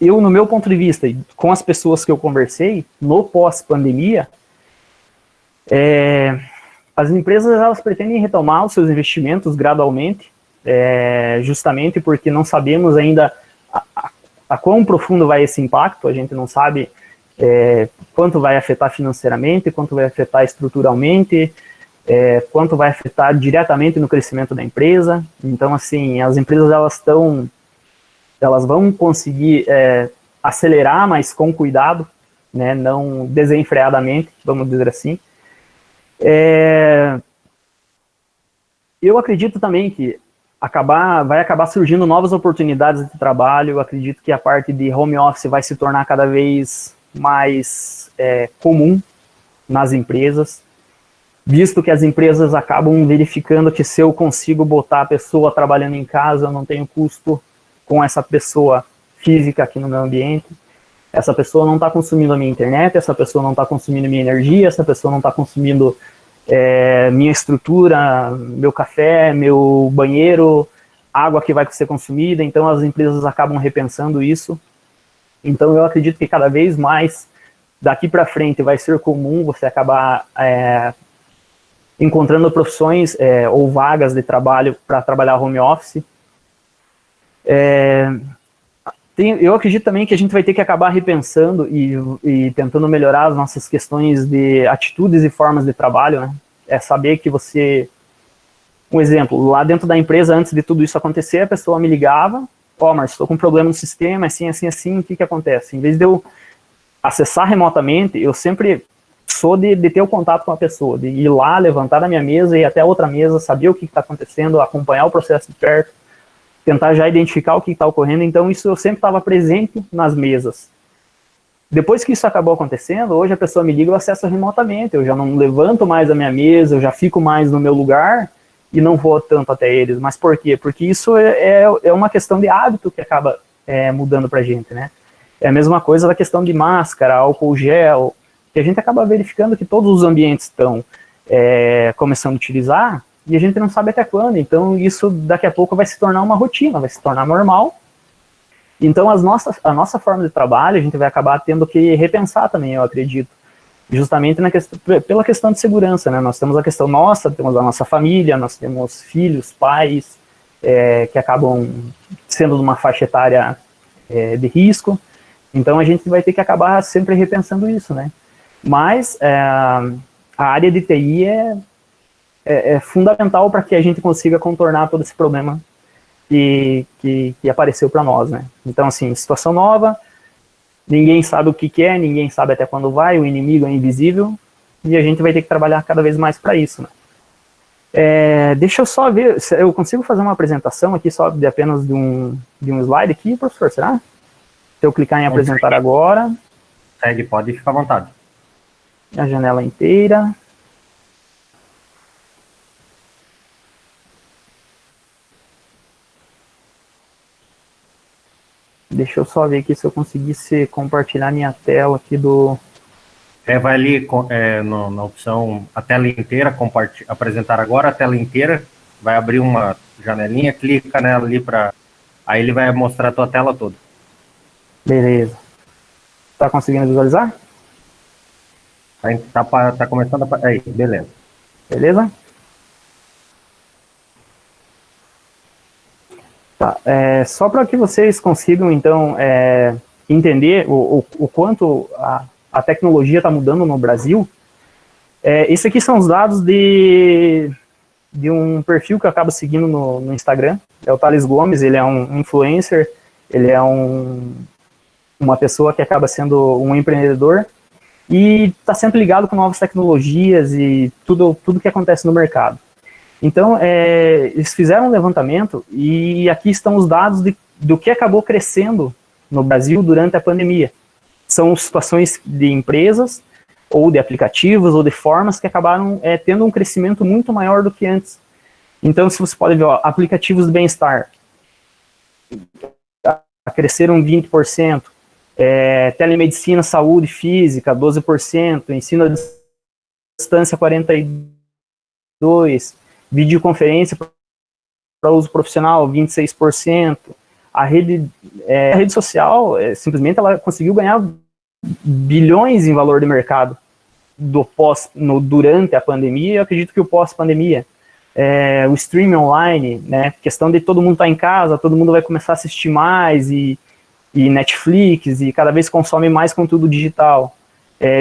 eu, no meu ponto de vista, com as pessoas que eu conversei, no pós-pandemia, as empresas, elas pretendem retomar os seus investimentos gradualmente, justamente porque não sabemos ainda a quão profundo vai esse impacto, a gente não sabe quanto vai afetar financeiramente, quanto vai afetar estruturalmente, quanto vai afetar diretamente no crescimento da empresa. Então, assim, as empresas elas vão conseguir acelerar, mas com cuidado, né, não desenfreadamente, vamos dizer assim. Eu acredito também que vai acabar surgindo novas oportunidades de trabalho. Eu acredito que a parte de home office vai se tornar cada vez mais comum nas empresas, visto que as empresas acabam verificando que se eu consigo botar a pessoa trabalhando em casa, eu não tenho custo com essa pessoa física aqui no meu ambiente, essa pessoa não está consumindo a minha internet, essa pessoa não está consumindo minha energia, essa pessoa não está consumindo minha estrutura, meu café, meu banheiro, água que vai ser consumida. Então as empresas acabam repensando isso. Então eu acredito que cada vez mais daqui para frente vai ser comum você acabar encontrando profissões ou vagas de trabalho para trabalhar home office. Eu acredito também que a gente vai ter que acabar repensando e tentando melhorar as nossas questões de atitudes e formas de trabalho, né? Saber que você... Um exemplo, lá dentro da empresa, antes de tudo isso acontecer, a pessoa me ligava, mas estou com um problema no sistema, assim, o que acontece? Em vez de eu acessar remotamente, eu sempre sou de ter o contato com a pessoa, de ir lá, levantar da minha mesa, ir até a outra mesa, saber o que está acontecendo, acompanhar o processo de perto, tentar já identificar o que está ocorrendo. Então isso eu sempre estava presente nas mesas. Depois que isso acabou acontecendo, hoje a pessoa me liga, eu acesso remotamente, eu já não levanto mais a minha mesa, eu já fico mais no meu lugar e não vou tanto até eles. Mas por quê? Porque isso é uma questão de hábito que acaba mudando pra gente, né? É a mesma coisa da questão de máscara, álcool gel, que a gente acaba verificando que todos os ambientes estão começando a utilizar, e a gente não sabe até quando. Então isso daqui a pouco vai se tornar uma rotina, vai se tornar normal. Então a nossa forma de trabalho a gente vai acabar tendo que repensar também, eu acredito. Justamente pela questão de segurança, né? Nós temos a questão nossa, temos a nossa família, nós temos filhos, pais, que acabam sendo de uma faixa etária de risco. Então a gente vai ter que acabar sempre repensando isso, né? Mas a área de TI é fundamental para que a gente consiga contornar todo esse problema que apareceu para nós, né? Então, assim, situação nova, ninguém sabe o que é, ninguém sabe até quando vai, o inimigo é invisível, e a gente vai ter que trabalhar cada vez mais para isso, né? Deixa eu só ver, se eu consigo fazer uma apresentação aqui só de apenas de um slide aqui, professor, será? Se eu clicar em apresentar agora... Pode ficar à vontade. A janela inteira. Deixa eu só ver aqui se eu conseguisse compartilhar minha tela aqui do... Vai ali na opção a tela inteira, apresentar agora a tela inteira, vai abrir uma janelinha, clica nela ali aí ele vai mostrar a tua tela toda. Beleza. Tá conseguindo visualizar? Tá começando a... Aí, beleza. Beleza? Tá, só para que vocês consigam, então, entender o quanto a tecnologia está mudando no Brasil, esses aqui são os dados de um perfil que eu acabo seguindo no Instagram, é o Thales Gomes, ele é um influencer, ele é uma pessoa que acaba sendo um empreendedor e está sempre ligado com novas tecnologias e tudo que acontece no mercado. Então, eles fizeram um levantamento e aqui estão os dados do que acabou crescendo no Brasil durante a pandemia. São situações de empresas, ou de aplicativos, ou de formas que acabaram tendo um crescimento muito maior do que antes. Então, se você pode ver, aplicativos de bem-estar cresceram 20%, telemedicina, saúde física, 12%, ensino à distância, 42%, videoconferência para uso profissional, 26%. A rede social, simplesmente, ela conseguiu ganhar bilhões em valor de mercado durante a pandemia, e eu acredito que o pós-pandemia. O streaming online, né, questão de todo mundo estar em casa, todo mundo vai começar a assistir mais, e Netflix, e cada vez consome mais conteúdo digital.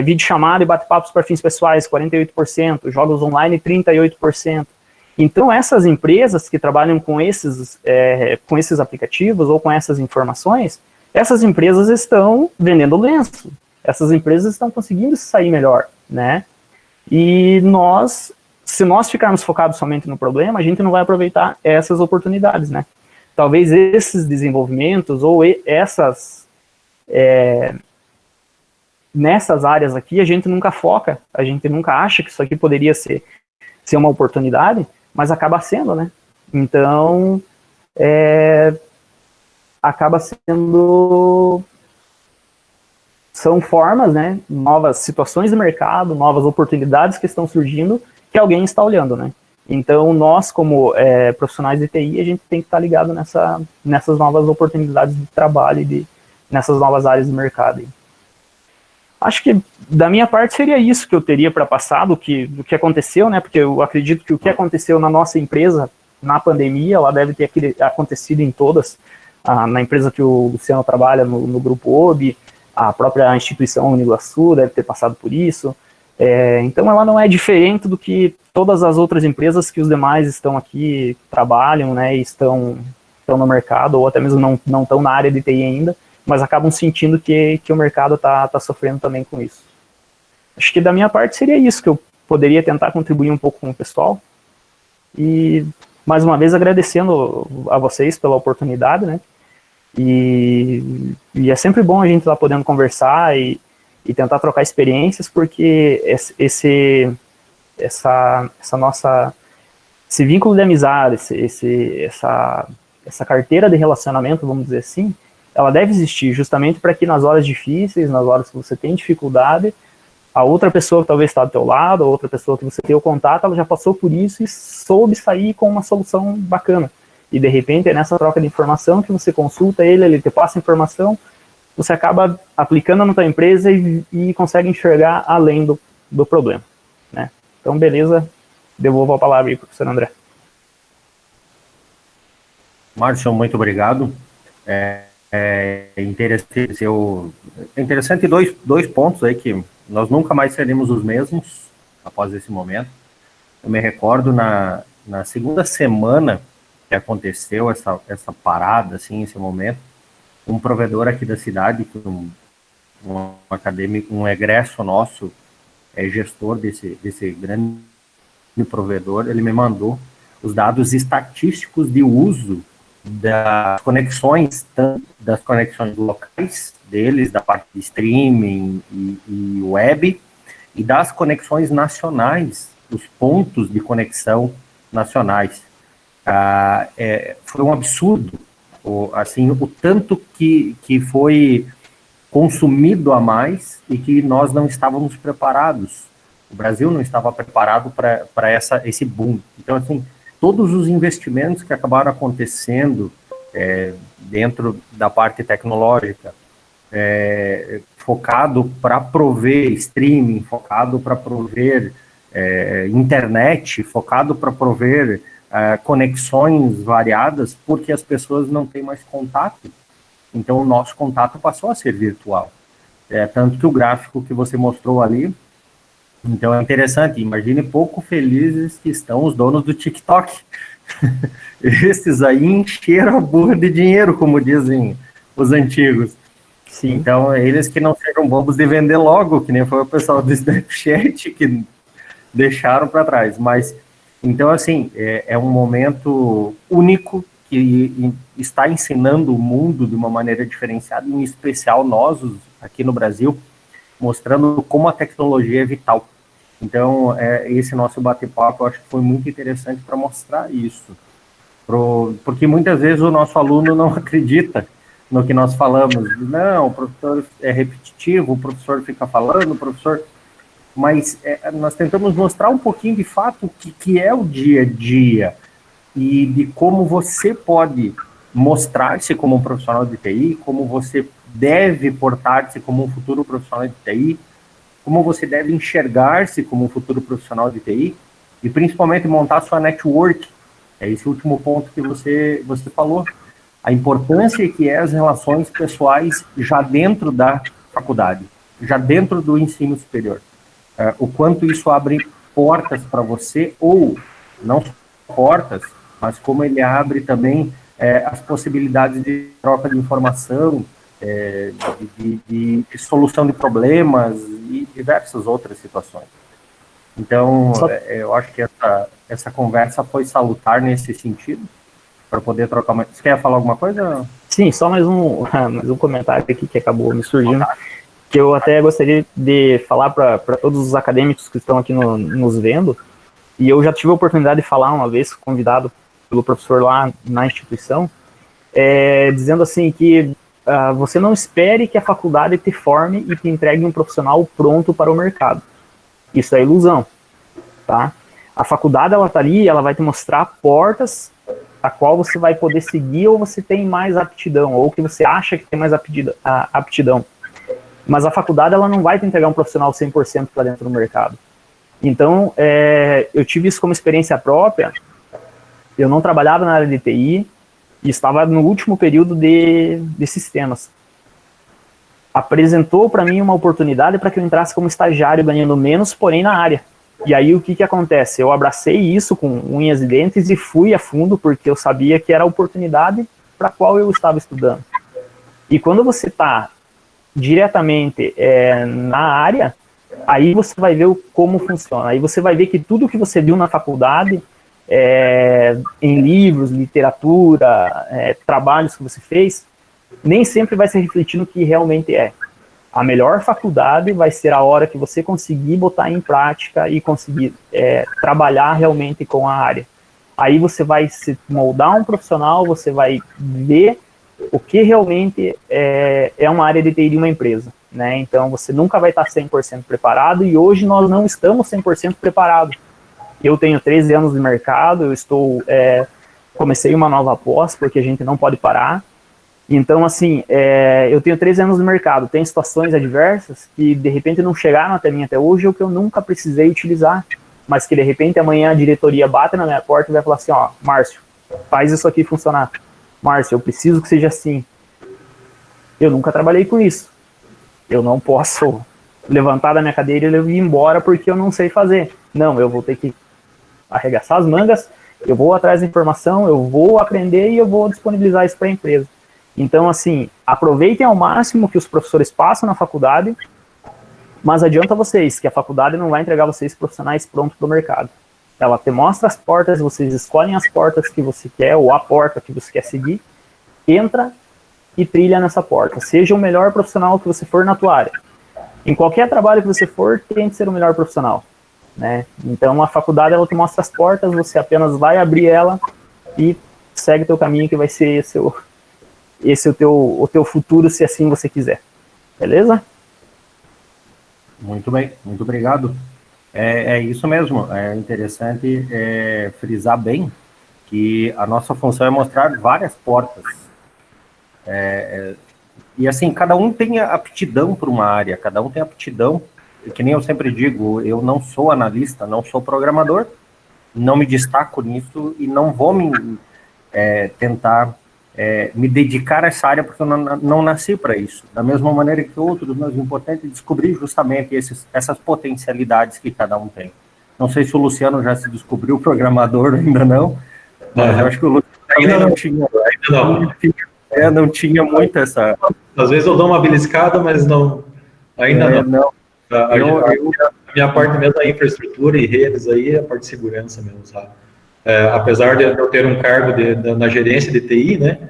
Videochamada e bate-papos para fins pessoais, 48%, jogos online, 38%. Então, essas empresas que trabalham com esses aplicativos ou com essas informações, essas empresas estão vendendo lenço, essas empresas estão conseguindo sair melhor, né? E se nós ficarmos focados somente no problema, a gente não vai aproveitar essas oportunidades, né? Talvez esses desenvolvimentos ou nessas áreas aqui, a gente nunca foca, a gente nunca acha que isso aqui poderia ser uma oportunidade, mas acaba sendo, né? Então, acaba sendo... São formas, né? Novas situações de mercado, novas oportunidades que estão surgindo, que alguém está olhando, né? Então, nós, como profissionais de TI, a gente tem que estar ligado nessas novas oportunidades de trabalho e nessas novas áreas de mercado. Acho que, da minha parte, seria isso que eu teria para passar do que aconteceu, né? Porque eu acredito que o que aconteceu na nossa empresa, na pandemia, ela deve ter acontecido em todas. Na empresa que o Luciano trabalha, no Grupo OB, a própria instituição Uniguaçu deve ter passado por isso. Então, ela não é diferente do que todas as outras empresas que os demais estão aqui, trabalham, né? E estão no mercado, ou até mesmo não estão na área de TI ainda, mas acabam sentindo que o mercado está sofrendo também com isso. Acho que da minha parte seria isso, que eu poderia tentar contribuir um pouco com o pessoal. E, mais uma vez, agradecendo a vocês pela oportunidade, né? E é sempre bom a gente estar podendo conversar e tentar trocar experiências, porque esse vínculo de amizade, essa carteira de relacionamento, vamos dizer assim, ela deve existir justamente para que nas horas difíceis, nas horas que você tem dificuldade, a outra pessoa que talvez está do teu lado, a outra pessoa que você tem o contato, ela já passou por isso e soube sair com uma solução bacana. E de repente é nessa troca de informação que você consulta ele te passa informação, você acaba aplicando na tua empresa e consegue enxergar além do problema, né? Então, beleza, devolvo a palavra aí para o professor André. Márcio, muito obrigado. Interessante dois pontos aí que nós nunca mais seremos os mesmos após esse momento. Eu me recordo na segunda semana que aconteceu essa parada, assim, esse momento, um provedor aqui da cidade, um acadêmico, um egresso nosso, gestor desse grande provedor, ele me mandou os dados estatísticos de uso das conexões, tanto das conexões locais deles, da parte de streaming e web, e das conexões nacionais, os pontos de conexão nacionais. Foi um absurdo, assim, o tanto que foi consumido a mais e que nós não estávamos preparados. O Brasil não estava preparado para esse boom. Então, assim, todos os investimentos que acabaram acontecendo dentro da parte tecnológica, focado para prover streaming, focado para prover internet, focado para prover conexões variadas, porque as pessoas não têm mais contato. Então, o nosso contato passou a ser virtual. Tanto que o gráfico que você mostrou ali, então é interessante, imagine pouco felizes que estão os donos do TikTok. Esses aí encheram a burra de dinheiro, como dizem os antigos. Sim. Então, eles que não sejam bobos de vender logo, que nem foi o pessoal do Snapchat que deixaram para trás. Mas, então, assim, é um momento único que está ensinando o mundo de uma maneira diferenciada, em especial nós, aqui no Brasil, mostrando como a tecnologia é vital. Então, esse nosso bate-papo, eu acho que foi muito interessante para mostrar isso. Porque muitas vezes o nosso aluno não acredita no que nós falamos. Não, o professor é repetitivo, o professor fica falando, o professor... Mas nós tentamos mostrar um pouquinho de fato o que é o dia a dia e de como você pode mostrar-se como um profissional de TI, como você deve portar-se como um futuro profissional de TI, como você deve enxergar-se como um futuro profissional de TI e principalmente montar sua network. É esse último ponto que você falou. A importância que é as relações pessoais já dentro da faculdade, já dentro do ensino superior. O quanto isso abre portas para você, ou não só portas, mas como ele abre também as possibilidades de troca de informação, de solução de problemas e diversas outras situações. Então, eu acho que essa conversa foi salutar nesse sentido, para poder trocar mais. Você quer falar alguma coisa? Sim, só mais um comentário aqui que acabou me surgindo, que eu até gostaria de falar para todos os acadêmicos que estão aqui nos vendo, e eu já tive a oportunidade de falar uma vez, convidado pelo professor lá na instituição, dizendo assim que você não espere que a faculdade te forme e te entregue um profissional pronto para o mercado. Isso é ilusão, tá? A faculdade, ela tá ali, ela vai te mostrar portas a qual você vai poder seguir, ou você tem mais aptidão, ou que você acha que tem mais aptidão. Mas a faculdade, ela não vai te entregar um profissional 100% para dentro do mercado. Então, eu tive isso como experiência própria. Eu não trabalhava na área de TI e estava no último período de sistemas. Apresentou para mim uma oportunidade para que eu entrasse como estagiário, ganhando menos, porém na área. E aí o que acontece? Eu abracei isso com unhas e dentes e fui a fundo, porque eu sabia que era a oportunidade para a qual eu estava estudando. E quando você está diretamente na área, aí você vai ver como funciona. Aí você vai ver que tudo que você viu na faculdade, em livros, literatura, trabalhos que você fez, nem sempre vai se refletir no que realmente é. A melhor faculdade vai ser a hora que você conseguir botar em prática e conseguir trabalhar realmente com a área. Aí você vai se moldar um profissional, você vai ver o que realmente é uma área de TI de uma empresa, né? Então você nunca vai estar 100% preparado, e hoje nós não estamos 100% preparados. Eu tenho 13 anos de mercado, eu comecei uma nova pós, porque a gente não pode parar. Então, assim, eu tenho 13 anos no mercado, tem situações adversas que, de repente, não chegaram até mim até hoje, ou que eu nunca precisei utilizar, mas que, de repente, amanhã a diretoria bate na minha porta e vai falar assim, ó, Márcio, faz isso aqui funcionar. Márcio, eu preciso que seja assim. Eu nunca trabalhei com isso. Eu não posso levantar da minha cadeira e ir embora porque eu não sei fazer. Não, eu vou ter que arregaçar as mangas, eu vou atrás da informação, eu vou aprender e eu vou disponibilizar isso para a empresa. Então, assim, aproveitem ao máximo que os professores passam na faculdade, mas adianta vocês que a faculdade não vai entregar vocês profissionais prontos para o mercado. Ela te mostra as portas, vocês escolhem as portas que você quer, ou a porta que você quer seguir, entra e trilha nessa porta. Seja o melhor profissional que você for na tua área. em qualquer trabalho que você for, tem que ser o melhor profissional, né? Então a faculdade, ela te mostra as portas, você apenas vai abrir ela e segue o teu caminho, que vai ser esse o teu futuro, se assim você quiser. Beleza? Muito bem, muito obrigado. É isso mesmo, é interessante frisar bem que a nossa função é mostrar várias portas. E assim, cada um tem a aptidão para uma área, cada um tem aptidão, e que nem eu sempre digo, eu não sou analista, não sou programador, não me destaco nisso e não vou tentar me dedicar a essa área, porque eu não nasci para isso. Da mesma maneira que outros, mas o importante é descobrir justamente essas potencialidades que cada um tem. Não sei se o Luciano já se descobriu programador, ainda não, mas eu acho que o Luciano ainda não tinha. Não tinha muito essa... Às vezes eu dou uma beliscada, mas ainda não. A minha parte mesmo é infraestrutura e redes aí, é a parte de segurança mesmo, sabe? Apesar de eu ter um cargo na gerência de TI, né?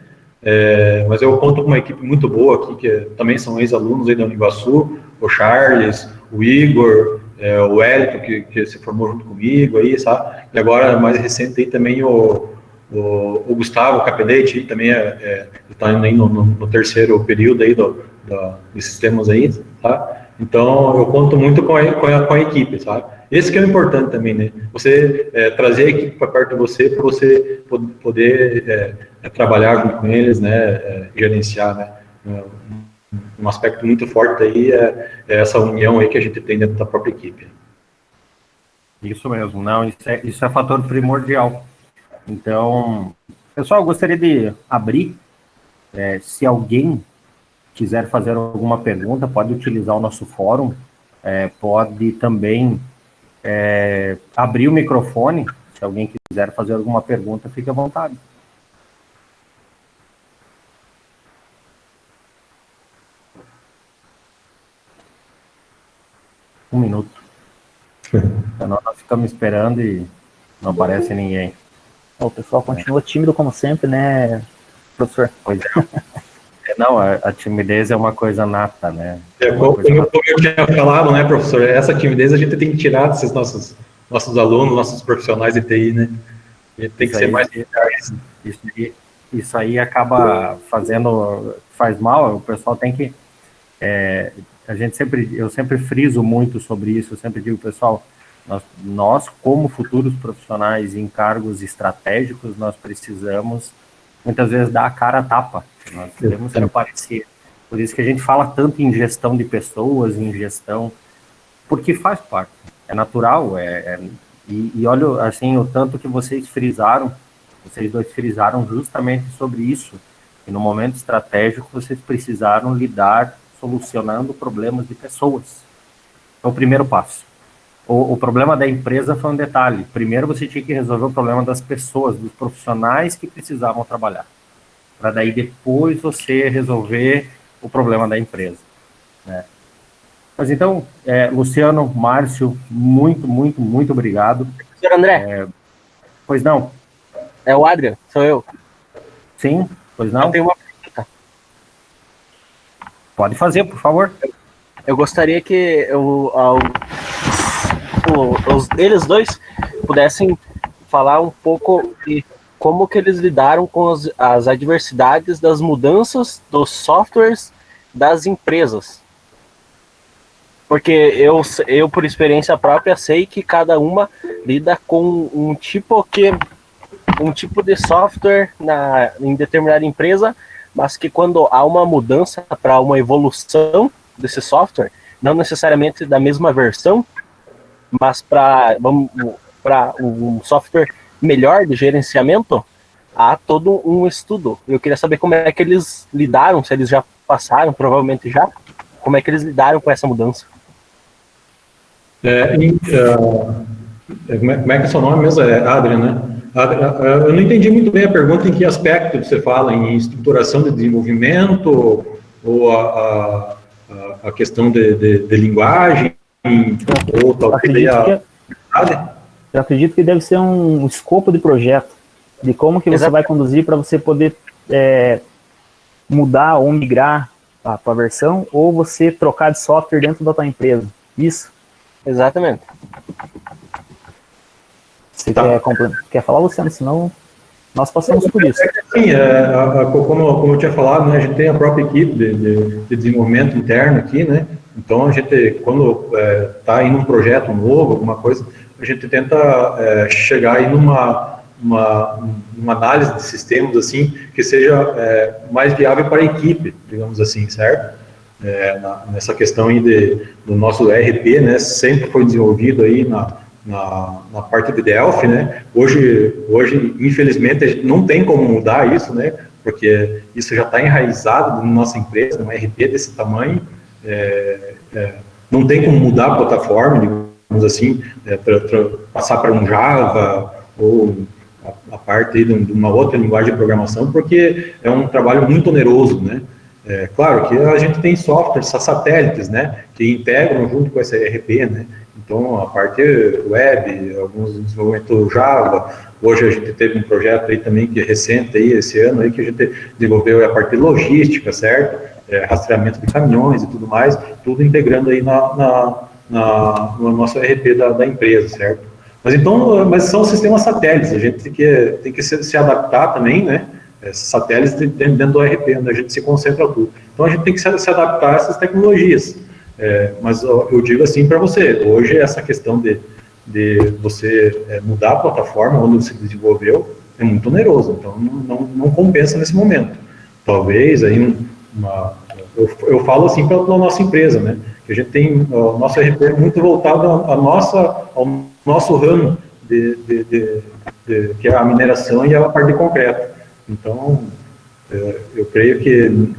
Mas eu conto com uma equipe muito boa aqui, que também são ex-alunos aí da Uniguaçu, o Charles, o Igor, o Wellington, que se formou junto comigo aí, sabe? E agora, mais recente aí também o Gustavo Capelletti, também está indo no terceiro período aí dos sistemas aí, tá? Então, eu conto muito com a equipe, sabe? Esse que é o importante também, né? Você trazer a equipe para perto de você, para você poder trabalhar junto com eles, né? Gerenciar, né? Um aspecto muito forte aí é essa união aí que a gente tem dentro da própria equipe. Isso mesmo, não, isso é fator primordial. Então, pessoal, eu gostaria de abrir, se alguém quiser fazer alguma pergunta, pode utilizar o nosso fórum, pode também abrir o microfone, se alguém quiser fazer alguma pergunta, fique à vontade. Um minuto. Senão nós ficamos esperando e não aparece ninguém. O pessoal continua tímido como sempre, né, professor? Pois é. Não, a timidez é uma coisa nata, né? Como eu tinha falado, né, professor? Essa timidez a gente tem que tirar desses nossos alunos, nossos profissionais de TI, né? A gente tem que ser mais... Isso aí acaba faz mal, o pessoal tem que... eu sempre friso muito sobre isso, eu sempre digo, pessoal, nós como futuros profissionais em cargos estratégicos, nós precisamos, muitas vezes, dar a cara a tapa. Nós temos que aparecer. Por isso que a gente fala tanto em gestão de pessoas, em gestão, porque faz parte, é natural, e olha, assim, o tanto que vocês dois frisaram justamente sobre isso, e no momento estratégico vocês precisaram lidar solucionando problemas de pessoas. É o primeiro passo. O problema da empresa foi um detalhe. Primeiro você tinha que resolver o problema das pessoas, dos profissionais que precisavam trabalhar, para daí depois você resolver o problema da empresa, né? Mas então, Luciano, Márcio, muito, muito, muito obrigado. Professor André. Pois não? É o Adrian, sou eu. Sim, pois não? Eu tenho uma pergunta. Pode fazer, por favor. Eu gostaria que eles dois pudessem falar um pouco de como que eles lidaram com as adversidades das mudanças dos softwares das empresas. Porque eu, por experiência própria, sei que cada uma lida com um tipo de software em determinada empresa, mas que quando há uma mudança para uma evolução desse software, não necessariamente da mesma versão, mas para um software melhor de gerenciamento, há todo um estudo. Eu queria saber como é que eles lidaram, se eles já passaram, provavelmente já, como é que eles lidaram com essa mudança. Como é que é seu nome mesmo? É Adrian, né? Eu não entendi muito bem a pergunta, em que aspecto você fala, em estruturação de desenvolvimento, ou a questão de linguagem, ou talvez eu acredito que deve ser um escopo de projeto, de como que você vai conduzir para você poder mudar ou migrar a tua versão, ou você trocar de software dentro da tua empresa. Isso? Exatamente. Você quer falar, Luciano? Senão nós passamos por isso. Sim, como eu tinha falado, né, a gente tem a própria equipe de desenvolvimento interno aqui, né? Então a gente, quando está em um projeto novo, alguma coisa, a gente tenta chegar aí numa análise de sistemas assim que seja mais viável para a equipe, digamos assim, certo? Nessa questão aí do nosso ERP, né, sempre foi desenvolvido aí na parte de Delphi, né? Hoje, infelizmente, a gente não tem como mudar isso, né? Porque isso já está enraizado na nossa empresa, um ERP desse tamanho, não tem como mudar a plataforma, digamos assim, passar para um Java ou a parte aí de uma outra linguagem de programação, porque é um trabalho muito oneroso, né? Claro que a gente tem softwares, satélites, né, que integram junto com esse ERP, né? Então, a parte web, alguns desenvolvimento Java, hoje a gente teve um projeto aí também que é recente aí, esse ano aí, que a gente desenvolveu a parte de logística, certo? Rastreamento de caminhões e tudo mais, tudo integrando aí no nosso ERP da empresa, certo? Mas são sistemas satélites, a gente tem que se adaptar também, né? Satélites dentro do ERP, onde a gente se concentra tudo. Então, a gente tem que se adaptar a essas tecnologias. Mas eu digo assim para você, hoje essa questão de você mudar a plataforma onde você desenvolveu é muito oneroso, então não compensa nesse momento. Talvez aí eu falo assim para a nossa empresa, né, que a gente tem o nosso ERP muito voltado ao nosso ramo que é a mineração e a parte de concreto. Então eu creio que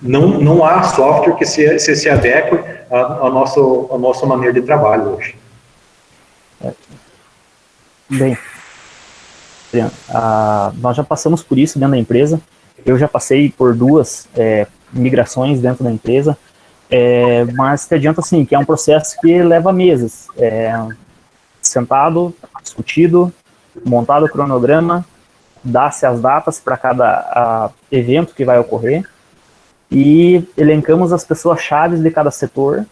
não há software que se adeque à nossa maneira de trabalho hoje. Bem, nós já passamos por isso dentro da empresa. Eu já passei por 2 migrações dentro da empresa, mas te adianta assim, que é um processo que leva meses. Sentado, discutido, montado o cronograma, dá-se as datas para cada evento que vai ocorrer, e elencamos as pessoas-chave de cada setor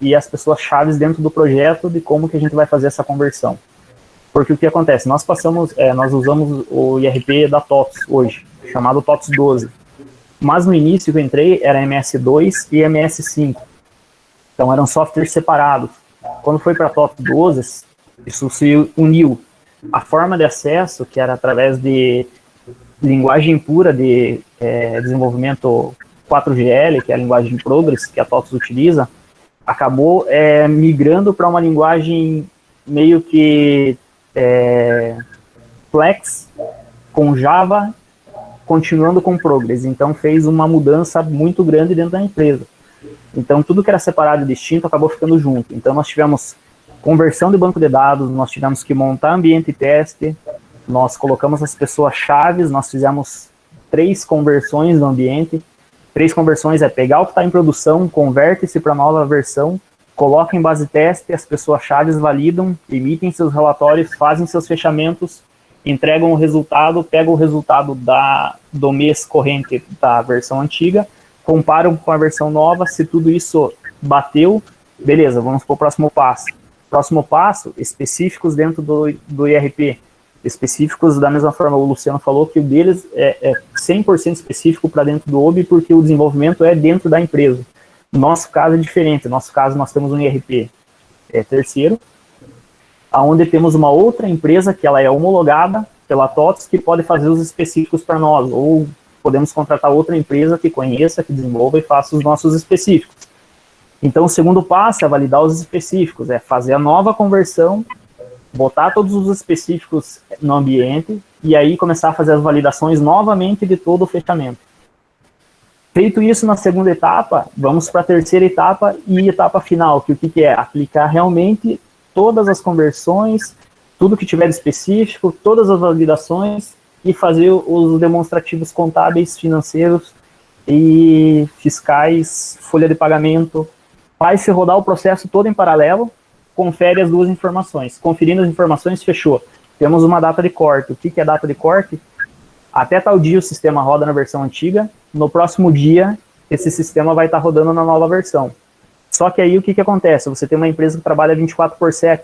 e as pessoas-chave dentro do projeto de como que a gente vai fazer essa conversão. Porque o que acontece? Nós usamos o IRP da TOTS hoje, chamado TOTS 12. Mas no início que eu entrei era MS2 e MS5. Então eram softwares separados. Quando foi para TOTS 12, isso se uniu. A forma de acesso, que era através de linguagem pura de desenvolvimento 4GL, que é a linguagem de Progress, que a TOTS utiliza, acabou migrando para uma linguagem meio que Flex, com Java, continuando com Progress. Então fez uma mudança muito grande dentro da empresa. Então tudo que era separado e distinto acabou ficando junto. Então nós tivemos conversão de banco de dados, nós tivemos que montar ambiente e teste, nós colocamos as pessoas-chave, nós fizemos 3 conversões no ambiente. 3 conversões é pegar o que está em produção, converte-se para a nova versão, coloca em base teste, as pessoas-chave validam, emitem seus relatórios, fazem seus fechamentos, entregam o resultado, pegam o resultado do mês corrente da versão antiga, comparam com a versão nova, se tudo isso bateu, beleza, vamos para o próximo passo. Próximo passo, específicos dentro do IRP. Específicos da mesma forma, o Luciano falou que o deles é 100% específico para dentro do OBI, porque o desenvolvimento é dentro da empresa. No nosso caso é diferente, no nosso caso nós temos um IRP terceiro, onde temos uma outra empresa que ela é homologada pela TOTS, que pode fazer os específicos para nós, ou podemos contratar outra empresa que conheça, que desenvolva e faça os nossos específicos. Então o segundo passo é validar os específicos, é fazer a nova conversão, botar todos os específicos no ambiente e aí começar a fazer as validações novamente de todo o fechamento. Feito isso na segunda etapa, vamos para a terceira etapa e etapa final, que o que é? Aplicar realmente todas as conversões, tudo que tiver de específico, todas as validações e fazer os demonstrativos contábeis, financeiros e fiscais, folha de pagamento. Faz-se rodar o processo todo em paralelo, confere as 2 informações. Conferindo as informações, fechou. Temos uma data de corte. O que é data de corte? Até tal dia o sistema roda na versão antiga, no próximo dia esse sistema vai estar rodando na nova versão. Só que aí o que acontece? Você tem uma empresa que trabalha 24/7,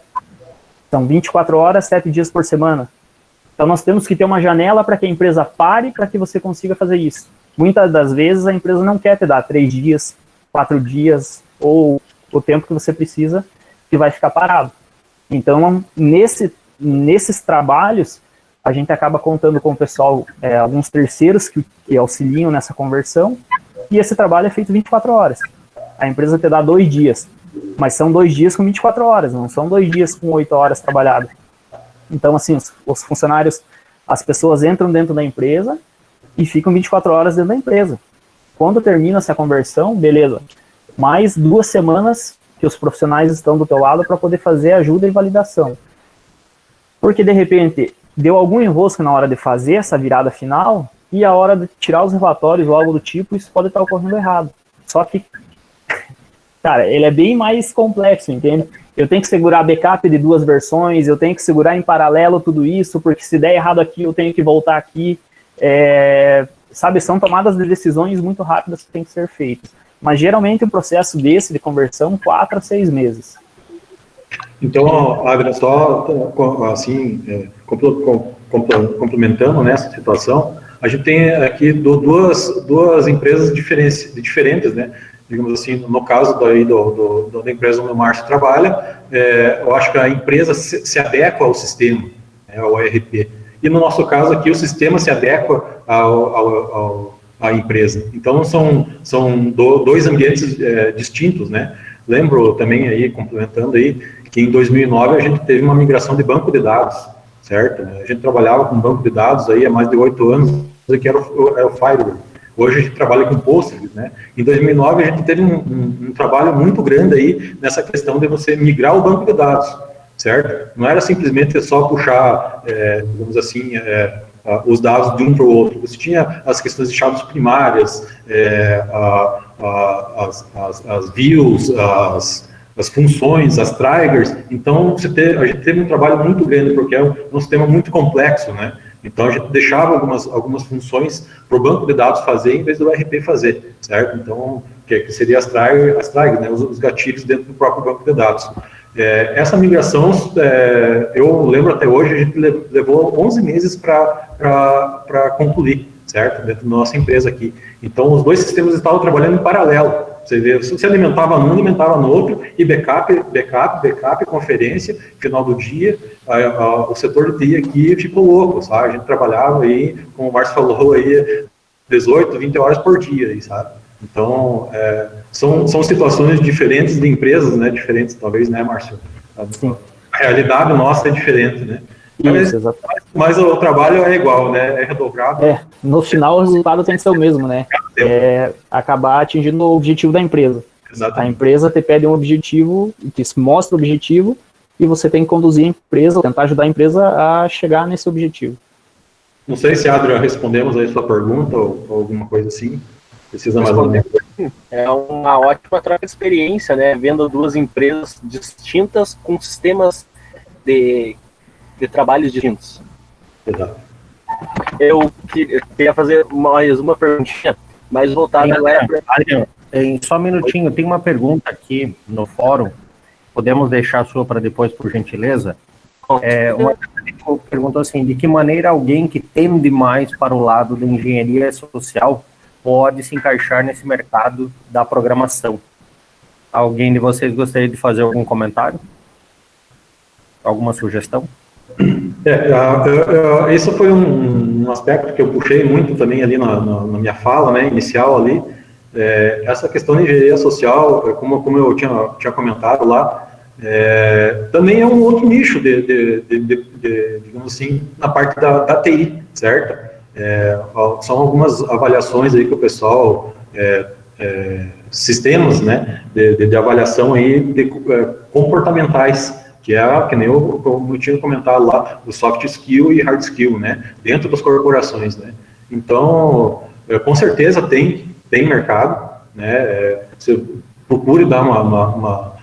são 24 horas, 7 dias por semana. Então nós temos que ter uma janela para que a empresa pare para que você consiga fazer isso. Muitas das vezes a empresa não quer te dar 3 dias, 4 dias, ou o tempo que você precisa, que vai ficar parado. Então, nesses trabalhos, a gente acaba contando com o pessoal, alguns terceiros que auxiliam nessa conversão, e esse trabalho é feito 24 horas. A empresa te dá 2 dias, mas são 2 dias com 24 horas, não são 2 dias com 8 horas trabalhadas. Então, assim, os funcionários, as pessoas entram dentro da empresa e ficam 24 horas dentro da empresa. Quando termina essa conversão, beleza, mais 2 semanas que os profissionais estão do teu lado para poder fazer ajuda e validação. Porque, de repente, deu algum enrosco na hora de fazer essa virada final e a hora de tirar os relatórios ou algo do tipo, isso pode estar ocorrendo errado. Só que, cara, ele é bem mais complexo, entende? Eu tenho que segurar backup de 2 versões, eu tenho que segurar em paralelo tudo isso, porque se der errado aqui, eu tenho que voltar aqui. Sabe, são tomadas de decisões muito rápidas que têm que ser feitas. Mas, geralmente, um processo desse de conversão, 4 a 6 meses. Então, Adriano, só assim, complementando nessa situação, a gente tem aqui duas empresas diferentes, né? Digamos assim, no caso da empresa onde o Márcio trabalha, eu acho que a empresa se adequa ao sistema, ao ERP. E no nosso caso aqui, o sistema se adequa à empresa. Então, são 2 ambientes distintos, né? Lembro também aí, complementando aí, que em 2009 a gente teve uma migração de banco de dados, certo? A gente trabalhava com banco de dados aí há mais de 8 anos, que era o Firewall. Hoje a gente trabalha com Postgres, né? Em 2009 a gente teve um trabalho muito grande aí nessa questão de você migrar o banco de dados, certo? Não era simplesmente só puxar, digamos assim, os dados de um para o outro. Você tinha as questões de chaves primárias, as views, as funções, as triggers. Então, a gente teve um trabalho muito grande, porque é um sistema muito complexo, né? Então, a gente deixava algumas funções para o banco de dados fazer, em vez do ERP fazer, certo? Então, que seria as triggers, né? Os gatilhos dentro do próprio banco de dados. Essa migração, eu lembro até hoje, a gente levou 11 meses para concluir, certo? Dentro da nossa empresa aqui. Então, os 2 sistemas estavam trabalhando em paralelo. Você vê, se alimentava num, alimentava no outro, e backup, conferência, final do dia, o setor de TI aqui ficou louco, sabe? A gente trabalhava aí, como o Márcio falou, aí, 18, 20 horas por dia, aí, sabe? Então, são situações diferentes de empresas, né? Diferentes, talvez, né, Márcio? Sim. A realidade nossa é diferente, né? Mas o trabalho é igual, né? É redobrado. No final, o resultado tem que ser o mesmo, né? Acabar atingindo o objetivo da empresa. Exatamente. A empresa te pede um objetivo, te mostra o objetivo, e você tem que conduzir a empresa, tentar ajudar a empresa a chegar nesse objetivo. Não sei se, Adriano, respondemos aí sua pergunta ou alguma coisa assim. Precisa mais ou menos. É uma ótima troca de experiência, né? Vendo 2 empresas distintas com sistemas de trabalhos distintos. Exato. Eu queria fazer mais uma perguntinha, mais voltada agora para... Só um minutinho, tem uma pergunta aqui no fórum, podemos deixar a sua para depois, por gentileza? Uma pessoa perguntou assim, de que maneira alguém que tende mais para o lado da engenharia social pode se encaixar nesse mercado da programação? Alguém de vocês gostaria de fazer algum comentário? Alguma sugestão? Esse foi um aspecto que eu puxei muito também ali na minha fala, né, inicial ali. Essa questão de engenharia social, como eu tinha comentado lá, também é um outro nicho digamos assim, na parte da TI, certo? São algumas avaliações aí que o pessoal, sistemas, né, de avaliação aí comportamentais, que nem eu tinha comentado lá, o soft skill e hard skill, né, dentro das corporações, né. Então, com certeza tem mercado, né, você procure dar uma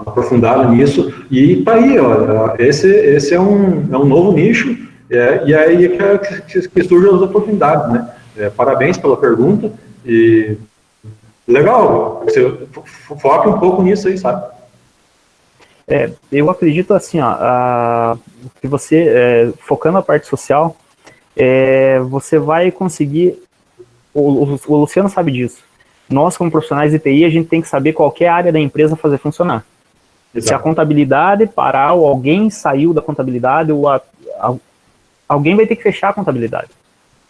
aprofundada nisso, e tá aí, ó, esse é um novo nicho, e aí que surgem as oportunidades, né. Parabéns pela pergunta e legal, você foca um pouco nisso aí, sabe? Eu acredito assim, que você, focando a parte social, você vai conseguir, o Luciano sabe disso, nós como profissionais de TI, a gente tem que saber qualquer área da empresa fazer funcionar. Exato. Se a contabilidade parar, ou alguém saiu da contabilidade, ou alguém vai ter que fechar a contabilidade.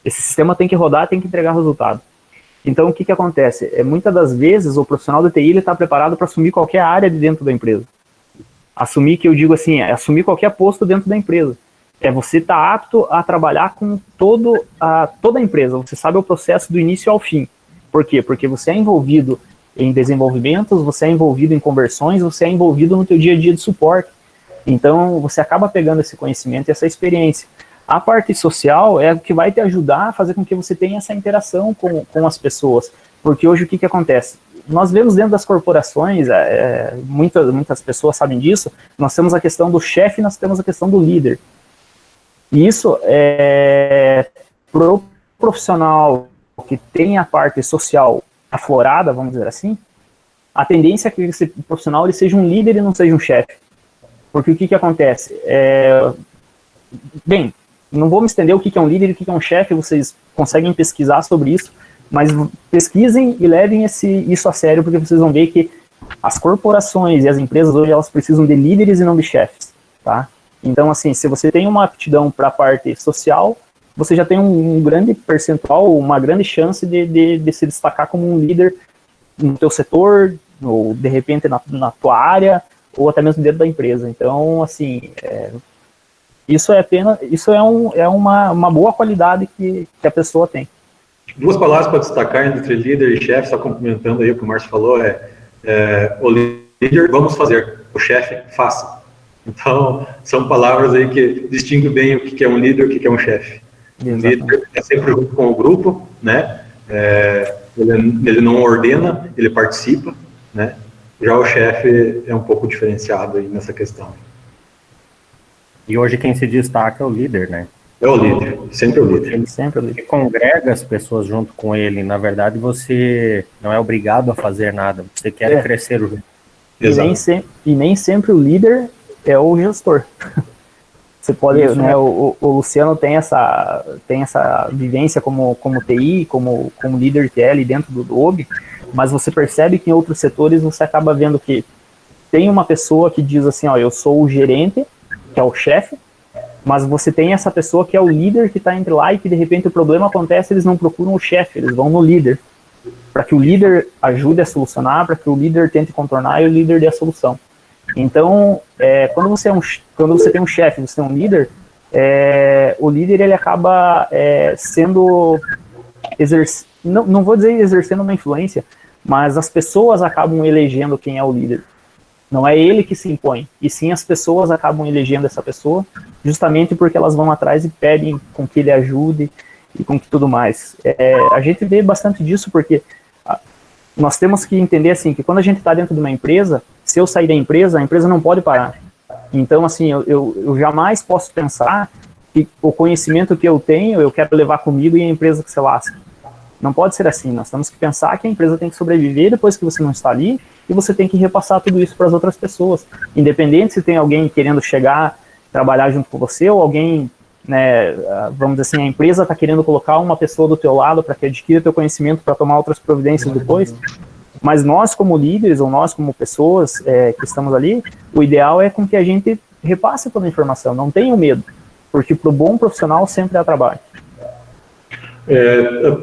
Esse sistema tem que rodar, tem que entregar resultado. Então, o que acontece? Muitas das vezes, o profissional de TI está preparado para assumir qualquer área de dentro da empresa. Assumir, que eu digo assim, assumir qualquer posto dentro da empresa. Você estar apto a trabalhar com toda a empresa. Você sabe o processo do início ao fim. Por quê? Porque você é envolvido em desenvolvimentos, você é envolvido em conversões, você é envolvido no teu dia a dia de suporte. Então, você acaba pegando esse conhecimento e essa experiência. A parte social é o que vai te ajudar a fazer com que você tenha essa interação com as pessoas. Porque hoje o que acontece? Nós vemos dentro das corporações, muitas pessoas sabem disso, nós temos a questão do chefe, nós temos a questão do líder. E isso, para o profissional que tem a parte social aflorada, vamos dizer assim, a tendência é que esse profissional ele seja um líder e não seja um chefe. Porque o que acontece? Bem, não vou me estender o que é um líder e o que é um chefe, vocês conseguem pesquisar sobre isso, mas pesquisem e levem isso a sério, porque vocês vão ver que as corporações e as empresas hoje elas precisam de líderes e não de chefes, tá? Então, assim, se você tem uma aptidão para a parte social, você já tem um grande percentual, uma grande chance de se destacar como um líder no teu setor, ou de repente na tua área, ou até mesmo dentro da empresa. Então, assim, isso é uma boa qualidade que a pessoa tem. Duas palavras para destacar entre líder e chefe, só complementando aí o que o Márcio falou, o líder, vamos fazer, o chefe, faça. Então, são palavras aí que distinguem bem o que é um líder e o que é um chefe. O líder é sempre junto com o grupo, né? Ele não ordena, ele participa, né? Já o chefe é um pouco diferenciado aí nessa questão. E hoje quem se destaca é o líder, né? É o líder, sempre o líder. Ele sempre congrega as pessoas junto com ele. Na verdade, você não é obrigado a fazer nada, você quer crescer junto. E nem sempre o líder é o gestor. Você pode, isso, né? O Luciano tem essa vivência como TI, como líder TL dentro do OB, mas você percebe que em outros setores você acaba vendo que tem uma pessoa que diz assim, eu sou o gerente, que é o chefe, mas você tem essa pessoa que é o líder que está entre lá e que de repente o problema acontece, eles não procuram o chefe, eles vão no líder, para que o líder ajude a solucionar, para que o líder tente contornar e o líder dê a solução. Então, quando você tem um chefe, você tem um líder, o líder ele acaba sendo, não vou dizer exercendo uma influência, mas as pessoas acabam elegendo quem é o líder. Não é ele que se impõe, e sim as pessoas acabam elegendo essa pessoa, justamente porque elas vão atrás e pedem com que ele ajude e com que tudo mais. A gente vê bastante disso porque nós temos que entender assim, que quando a gente está dentro de uma empresa, se eu sair da empresa, a empresa não pode parar. Então, assim, eu jamais posso pensar que o conhecimento que eu tenho, eu quero levar comigo e a empresa que se lasca. Não pode ser assim, nós temos que pensar que a empresa tem que sobreviver depois que você não está ali, e você tem que repassar tudo isso para as outras pessoas. Independente se tem alguém querendo chegar, trabalhar junto com você, ou alguém, né, vamos dizer assim, a empresa está querendo colocar uma pessoa do teu lado para que adquira teu conhecimento para tomar outras providências depois. Mas nós como líderes, ou nós como pessoas que estamos ali, o ideal é com que a gente repasse toda a informação, não tenha medo, porque para o bom profissional sempre há trabalho.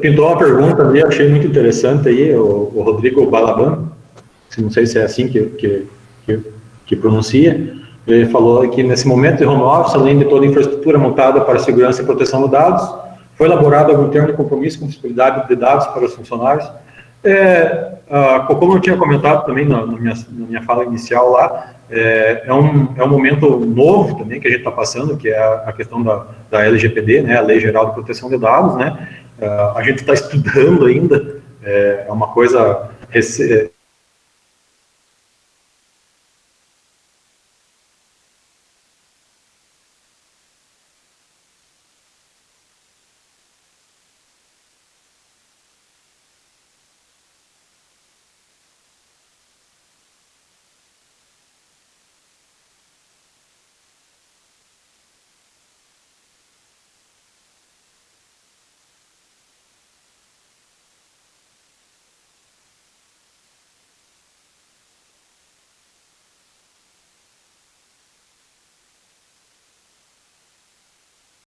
Pintou uma pergunta ali, achei muito interessante aí, o Rodrigo Balaban, não sei se é assim que pronuncia, ele falou que nesse momento de home office, além de toda a infraestrutura montada para segurança e proteção de dados, foi elaborado algum termo de compromisso com disponibilidade de dados para os funcionários. Como eu tinha comentado também na minha fala inicial lá, é um momento novo também que a gente está passando, que é a questão da LGPD, né, a Lei Geral de Proteção de Dados, né, a gente está estudando ainda, é uma coisa